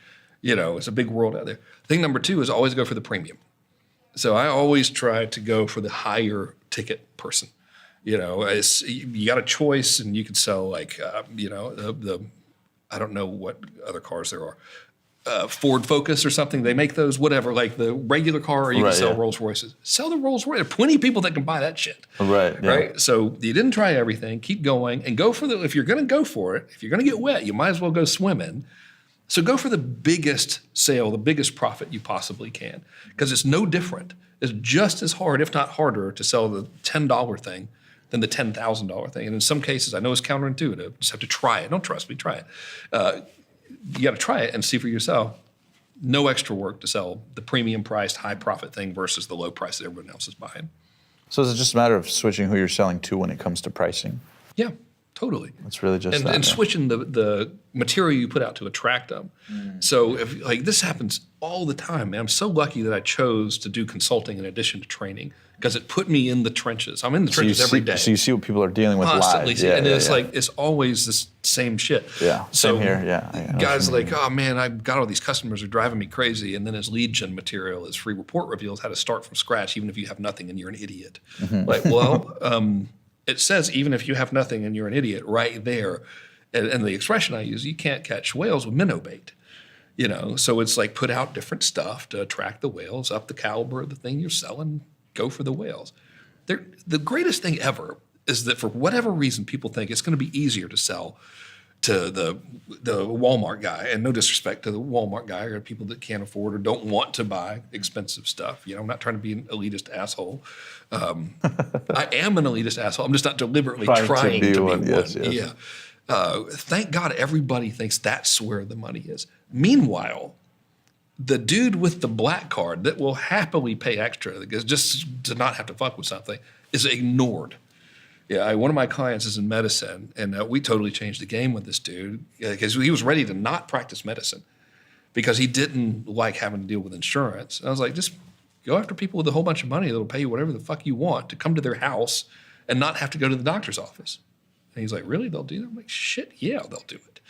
It's a big world out there. Thing number 2 is always go for the premium. So I always try to go for the higher ticket person. You got a choice and you could sell like, I don't know what other cars there are. Ford Focus or something. They make those, whatever, like the regular car, or you can sell Rolls Royces. Sell the Rolls Royce. There are plenty of people that can buy that shit. Right. So you didn't try everything. Keep going and go for if you're going to go for it, if you're going to get wet, you might as well go swimming. So go for the biggest sale, the biggest profit you possibly can, because it's no different. It's just as hard, if not harder, to sell the $10 thing than the $10,000 thing. And in some cases, I know it's counterintuitive. Just have to try it. Don't trust me. Try it. You got to try it and see for yourself. No extra work to sell the premium priced, high profit thing versus the low price that everyone else is buying.
So is it just a matter of switching who you're selling to when it comes to pricing?
Yeah, totally.
It's really just that.
And switching the material you put out to attract them. So if this happens all the time, man. I'm so lucky that I chose to do consulting in addition to training because it put me in the trenches. I'm in the trenches every day.
So you see what people are dealing with
constantly.
Live.
And it's like, it's always this same shit.
Yeah, same here, yeah.
Guys like, oh man, I've got all these customers who are driving me crazy. And then his lead gen material, his free report reveals how to start from scratch, even if you have nothing and you're an idiot. Like, well, it says even if you have nothing and you're an idiot right there. And the expression I use, you can't catch whales with minnow bait. So it's like put out different stuff to attract the whales, up the caliber of the thing you're selling, go for the whales. The greatest thing ever is that for whatever reason, people think it's going to be easier to sell to the Walmart guy. And no disrespect to the Walmart guy or people that can't afford or don't want to buy expensive stuff. I'm not trying to be an elitist asshole. I am an elitist asshole. I'm just not deliberately trying to be one. Yes. Yeah. Thank God everybody thinks that's where the money is. Meanwhile, the dude with the black card that will happily pay extra because just to not have to fuck with something is ignored. Yeah, one of my clients is in medicine, and we totally changed the game with this dude because he was ready to not practice medicine because he didn't like having to deal with insurance. And I was like, just go after people with a whole bunch of money that'll pay you whatever the fuck you want to come to their house and not have to go to the doctor's office. And he's like, really? They'll do that? I'm like, shit, yeah, they'll do it.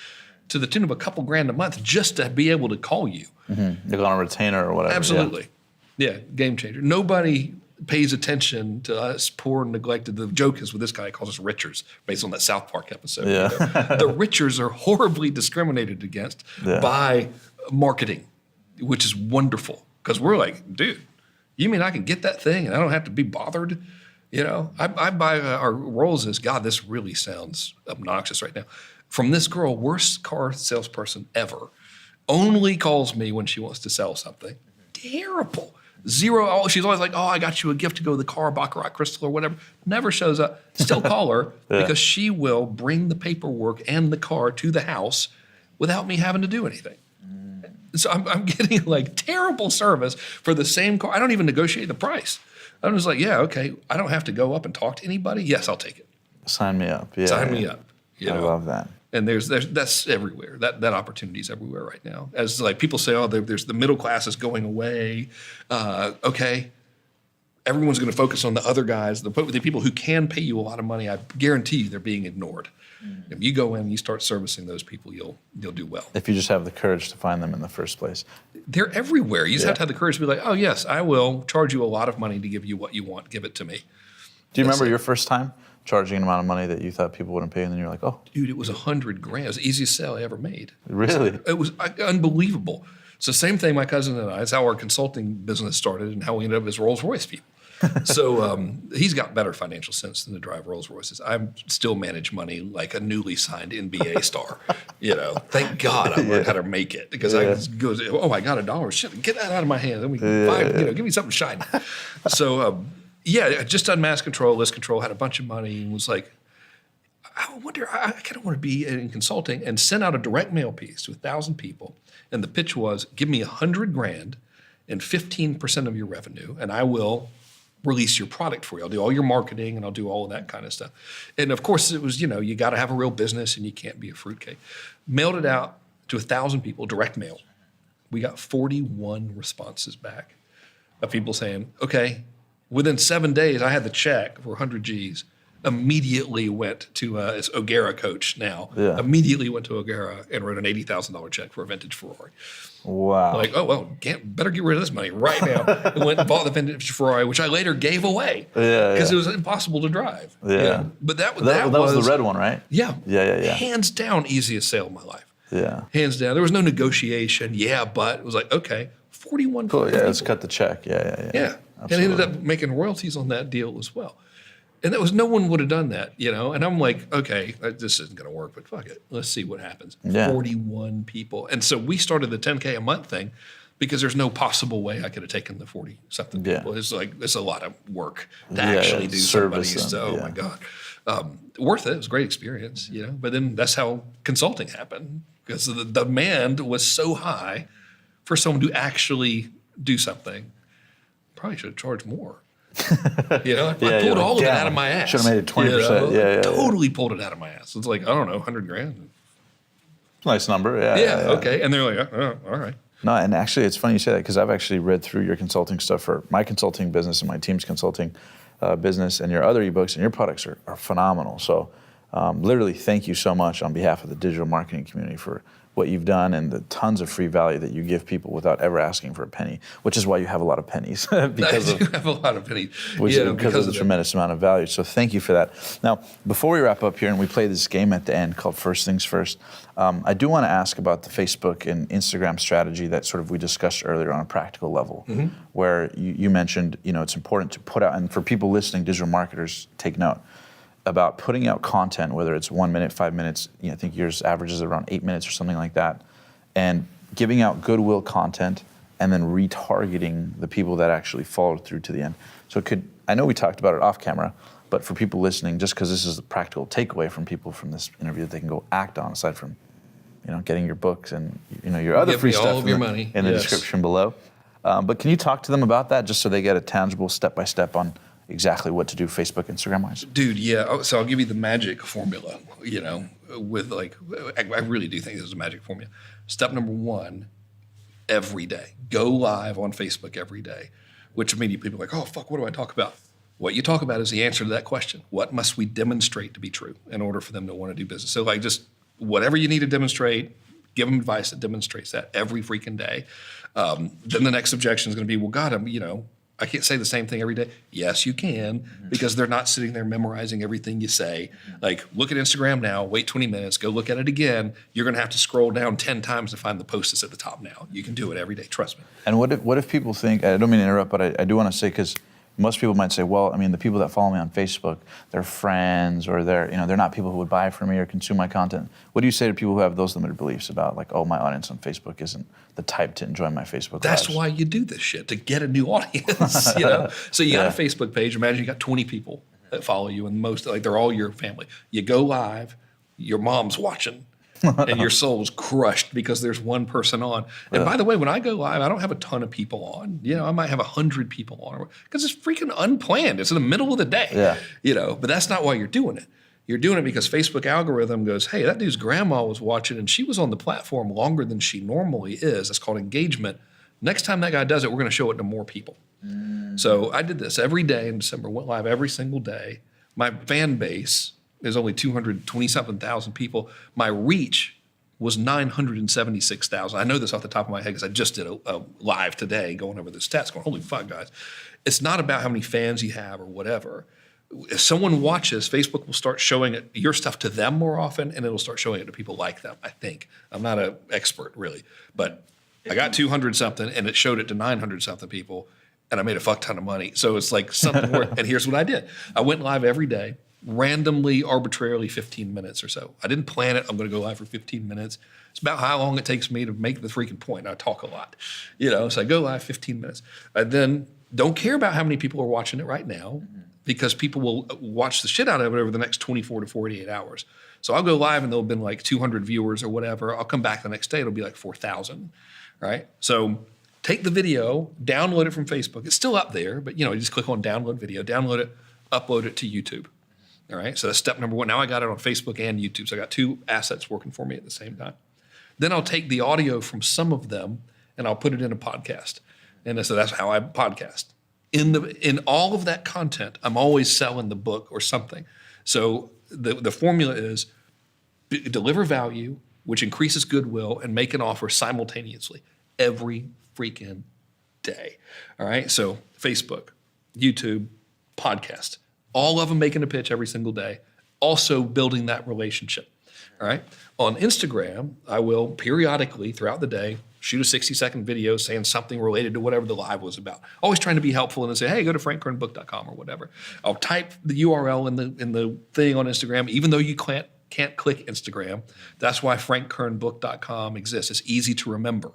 To the tune of a couple grand a month just to be able to call you.
They're on a retainer or whatever.
Absolutely. Yeah, game changer. Nobody pays attention to us poor and neglected. The joke is with this guy, he calls us richers, based on that South Park episode. Yeah. The richers are horribly discriminated against by marketing, which is wonderful. Because we're like, dude, you mean I can get that thing and I don't have to be bothered? I buy our Rolls as, God, this really sounds obnoxious right now. From this girl, worst car salesperson ever, only calls me when she wants to sell something. Terrible. Zero. She's always like, oh, I got you a gift to go to the car, Baccarat Crystal or whatever. Never shows up. Still call her because she will bring the paperwork and the car to the house without me having to do anything. So I'm getting like terrible service for the same car. I don't even negotiate the price. I'm just like, yeah, okay. I don't have to go up and talk to anybody. Yes, I'll take it.
Sign me up. Yeah,
Sign me up.
I love that.
And that's everywhere. That opportunity is everywhere right now. As like people say, oh, there's the middle class is going away. Okay, everyone's going to focus on the other guys, the people who can pay you a lot of money. I guarantee you, they're being ignored. If you go in and you start servicing those people, you'll do well.
If you just have the courage to find them in the first place.
They're everywhere. You just have to have the courage to be like, oh yes, I will charge you a lot of money to give you what you want. Give it to me.
Do you remember your first time charging an amount of money that you thought people wouldn't pay, and then you're like, oh.
Dude, it was $100 grand. It was the easiest sale I ever made.
Really?
It was unbelievable. So same thing my cousin and I, it's how our consulting business started and how we ended up as Rolls Royce people. So he's got better financial sense than to drive Rolls Royces. I still manage money like a newly signed NBA star. Thank God I learned how to make it because I go, oh, I got $1. Shit, get that out of my hand. Let me buy, give me something shiny. So Yeah, I just done mass control, list control, had a bunch of money, and was like, I wonder, I kind of want to be in consulting, and sent out a direct mail piece to 1,000 people. And the pitch was, give me $100,000 and 15% of your revenue, and I will release your product for you. I'll do all your marketing and I'll do all of that kind of stuff. And of course it was, you got to have a real business and you can't be a fruitcake. Mailed it out to 1,000 people, direct mail. We got 41 responses back of people saying, okay, within 7 days I had the check for 100 G's. Immediately went to it's O'Gara coach now. Yeah. Immediately went to O'Gara and wrote an $80,000 check for a vintage Ferrari.
Wow.
Like, oh, well, better get rid of this money right now. And went and bought the vintage Ferrari, which I later gave away because it was impossible to drive.
Yeah.
But that was
the red one, right?
Yeah.
Yeah.
Hands down, easiest sale of my life.
Yeah.
Hands down. There was no negotiation. Yeah, but it was like, okay, 41
cool.
people.
Yeah, let's cut the check. Yeah.
Yeah. And ended up making royalties on that deal as well. And no one would have done that, And I'm like, okay, this isn't going to work, but fuck it. Let's see what happens. Yeah. 41 people. And so we started the 10K a month thing because there's no possible way I could have taken the 40-something people. It's like, it's a lot of work to actually do somebody's. So, oh my God. Worth it. It was a great experience, But then that's how consulting happened because the demand was so high for someone to actually do something. Probably should have charged more. I pulled all of it out of my ass.
Should have made it 20%.
Totally pulled it out of my ass. It's like, I don't know, $100,000.
Nice number.
Okay. And they're like, oh, all right.
No, and actually, it's funny you say that because I've actually read through your consulting stuff for my consulting business and my team's consulting business, and your other ebooks and your products are phenomenal. So, literally, thank you so much on behalf of the digital marketing community for what you've done and the tons of free value that you give people without ever asking for a penny, which is why you have a lot of pennies.
Because I do have a lot of pennies.
Because of the tremendous amount of value. So thank you for that. Now, before we wrap up here and we play this game at the end called First Things First, I do want to ask about the Facebook and Instagram strategy that sort of we discussed earlier on a practical level, where you mentioned, it's important to put out, and for people listening, digital marketers, take note, about putting out content, whether it's 1 minute, 5 minutes, I think yours averages around 8 minutes or something like that, and giving out goodwill content and then retargeting the people that actually followed through to the end. So I know we talked about it off camera, but for people listening, just because this is a practical takeaway from people from this interview that they can go act on, aside from, getting your books and, your other free stuff in the description below. But can you talk to them about that just so they get a tangible step-by-step on exactly what to do Facebook, Instagram-wise?
Dude, yeah. So I'll give you the magic formula, with I really do think this is a magic formula. Step number 1, every day. Go live on Facebook every day, which immediately people are like, oh, fuck, what do I talk about? What you talk about is the answer to that question. What must we demonstrate to be true in order for them to want to do business? So just whatever you need to demonstrate, give them advice that demonstrates that every freaking day. Then the next objection is going to be, well, God, I can't say the same thing every day. Yes, you can, because they're not sitting there memorizing everything you say. Like, look at Instagram now, wait 20 minutes, go look at it again. You're going to have to scroll down 10 times to find the post that's at the top now. You can do it every day, trust me.
And what if people think, I don't mean to interrupt, but I do want to say, because most people might say, well, the people that follow me on Facebook, they're friends, or they're not people who would buy from me or consume my content. What do you say to people who have those limited beliefs about, like, oh, my audience on Facebook isn't the type to enjoy my Facebook
That's
lives?
why you do this shit, to get a new audience, So you got a Facebook page. Imagine you got 20 people that follow you, and they're all your family. You go live, your mom's watching, and your soul's crushed because there's one person on. And by the way, when I go live, I don't have a ton of people on. I might have 100 people on because it's freaking unplanned. It's in the middle of the day. But that's not why you're doing it. You're doing it because Facebook algorithm goes, hey, that dude's grandma was watching and she was on the platform longer than she normally is. That's called engagement. Next time that guy does it, we're going to show it to more people. So I did this every day in December, went live every single day. My fan base is only 220-something thousand people. My reach was 976,000. I know this off the top of my head because I just did a live today going over the stats going, holy fuck, guys. It's not about how many fans you have or whatever. If someone watches, Facebook will start showing your stuff to them more often, and it'll start showing it to people like them, I think. I'm not an expert, really. But I got 200-something, and it showed it to 900-something people, and I made a fuck ton of money. So it's like something worth. And here's what I did. I went live every day, randomly, arbitrarily 15 minutes or so. I didn't plan it. I'm going to go live for 15 minutes. It's about how long it takes me to make the freaking point. I talk a lot, so I go live 15 minutes. I then Don't care about how many people are watching it right now, because people will watch the shit out of it over the next 24 to 48 hours. So I'll go live and there'll have been like 200 viewers or whatever. I'll come back the next day, it'll be like 4,000, right? So take the video, download it from Facebook. It's still up there, but you just click on download video, download it, upload it to YouTube. All right, so that's step number one. Now I got it on Facebook and YouTube, so I got two assets working for me at the same time. Then I'll take the audio from some of them and I'll put it in a podcast. And so that's how I podcast. In all of that content, I'm always selling the book or something. So the formula is deliver value, which increases goodwill, and make an offer simultaneously every freaking day. All right, so Facebook, YouTube, podcast, all of them making a pitch every single day, also building that relationship. All right, on Instagram, I will periodically throughout the day shoot a 60-second video saying something related to whatever the live was about. Always trying to be helpful and then say, hey, go to frankkernbook.com or whatever. I'll type the URL in the thing on Instagram, even though you can't click Instagram. That's why frankkernbook.com exists. It's easy to remember,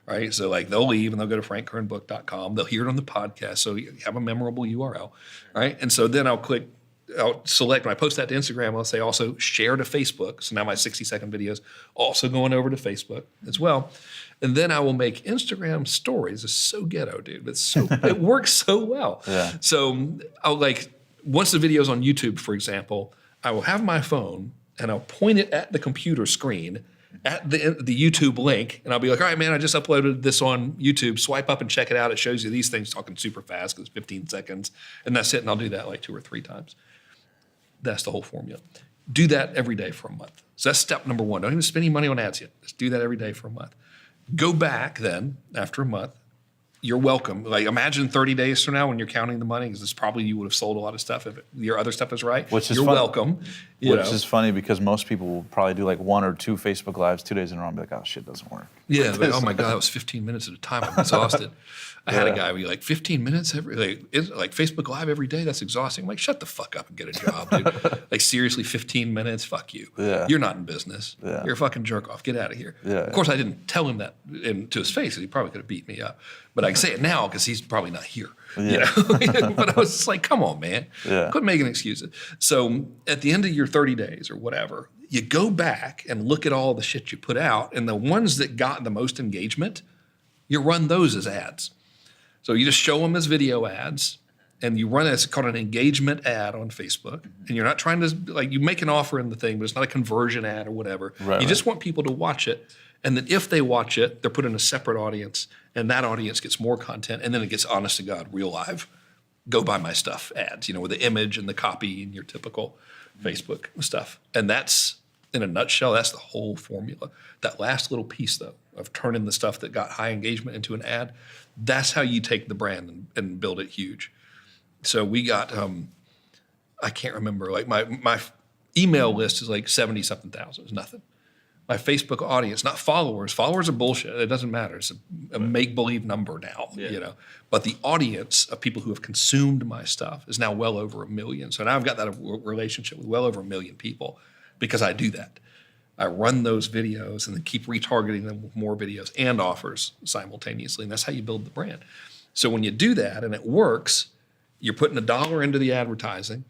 right? So like they'll leave and they'll go to frankkernbook.com. They'll hear it on the podcast, so you have a memorable URL, right? And so then I'll select, when I post that to Instagram, I'll say also share to Facebook. So now my 60-second videos also going over to Facebook as well. And then I will make Instagram stories. It's so ghetto, dude. It works so well. Yeah. So I'll once the video's on YouTube, for example, I will have my phone and I'll point it at the computer screen at the YouTube link, and I'll be like, all right, man, I just uploaded this on YouTube. Swipe up and check it out. It shows you these things talking super fast because it's 15 seconds, and that's it. And I'll do that like 2 or 3 times. That's the whole formula. Do that every day for a month. So that's step number one. Don't even spend any money on ads yet. Just do that every day for a month. Go back then after a month. You're welcome. Like imagine 30 days from now when you're counting the money, because it's probably you would have sold a lot of stuff if your other stuff is right. You're welcome.
Which is funny because most people will probably do like 1 or 2 Facebook Lives 2 days in a row and be like, oh, shit doesn't work.
Yeah, but oh my God, that was 15 minutes at a time. I'm exhausted. I had a guy be like, 15 minutes every, like Facebook Live every day? That's exhausting. I'm like, shut the fuck up and get a job, dude. Like seriously, 15 minutes? Fuck you. Yeah. You're not in business. Yeah. You're a fucking jerk off. Get out of here. Yeah. Of course, I didn't tell him that to his face. He probably could have beat me up. But I can say it now because he's probably not here. Yeah. But I was just like, come on, man. Yeah. Quit making excuses. So at the end of your 30 days or whatever, you go back and look at all the shit you put out, and the ones that got the most engagement, you run those as ads. So you just show them as video ads, and you run it's called an engagement ad on Facebook. And you're not trying to, you make an offer in the thing, but it's not a conversion ad or whatever. Right, you just want people to watch it. And then if they watch it, they're put in a separate audience, and that audience gets more content. And then it gets, honest to God, real live, go buy my stuff ads, with the image and the copy and your typical Facebook stuff. And that's, in a nutshell, that's the whole formula. That last little piece, though, of turning the stuff that got high engagement into an ad, that's how you take the brand and build it huge. So we got, I can't remember, my email list is like 70-something thousand. It's nothing. My Facebook audience, not followers. Followers are bullshit. It doesn't matter. It's a make-believe number now, But the audience of people who have consumed my stuff is now well over 1 million. So now I've got that relationship with well over 1 million people because I do that. I run those videos and then keep retargeting them with more videos and offers simultaneously. And that's how you build the brand. So when you do that and it works, you're putting $1 into the advertising,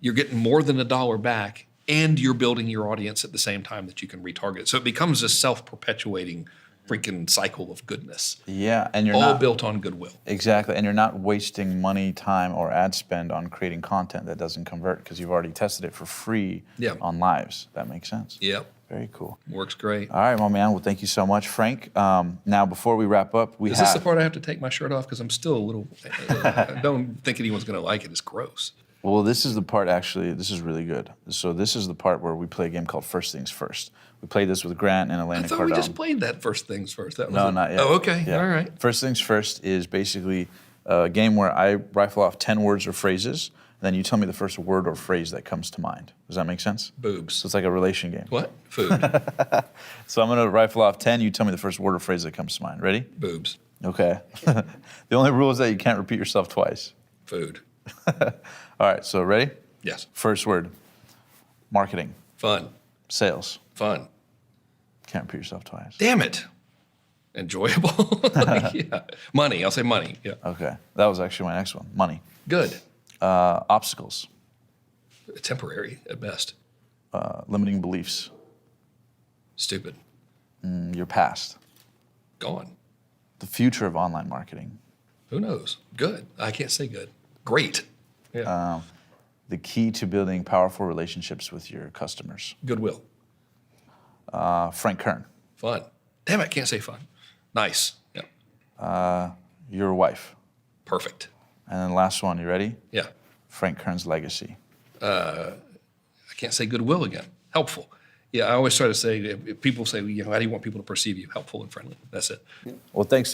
you're getting more than $1 back, and you're building your audience at the same time that you can retarget. So it becomes a self-perpetuating freaking cycle of goodness.
Yeah, and you're
all
not
built on goodwill.
Exactly, and you're not wasting money, time, or ad spend on creating content that doesn't convert because you've already tested it for free on lives. That makes sense.
Yep.
Very cool.
Works great.
All right, my man. Well, thank you so much, Frank. Now, before we wrap up,
Is this the part I have to take my shirt off? Because I'm still a little, I don't think anyone's going to like it. It's gross.
Well, this is the part, actually, this is really good. So this is the part where we play a game called First Things First. We played this with Grant and Elena Cardone.
I thought we just played that First Things First. That was
No, not yet.
Oh, okay.
Yeah.
All right.
First Things First is basically a game where I rifle off 10 words or phrases, and then you tell me the first word or phrase that comes to mind. Does that make sense?
Boobs.
So it's like a relation game.
What? Food.
So I'm going to rifle off 10. You tell me the first word or phrase that comes to mind. Ready?
Boobs.
Okay. The only rule is that you can't repeat yourself twice.
Food.
All right, so ready?
Yes.
First word. Marketing.
Fun.
Sales.
Fun.
Can't repeat yourself twice.
Damn it. Enjoyable. Yeah. Money. I'll say money. Yeah.
Okay. That was actually my next one. Money.
Good.
Obstacles.
Temporary at best.
Limiting beliefs.
Stupid.
Your past.
Gone.
The future of online marketing.
Who knows? Good. I can't say good. Great. Yeah.
The key to building powerful relationships with your customers.
Goodwill.
Frank Kern.
Fun. Damn it, can't say fun. Nice. Yeah.
Your wife.
Perfect.
And then last one, you ready?
Yeah.
Frank Kern's legacy.
I can't say goodwill again. Helpful. Yeah, I always try to say, if people say, how do you want people to perceive you? Helpful and friendly. That's it.
Well, thanks so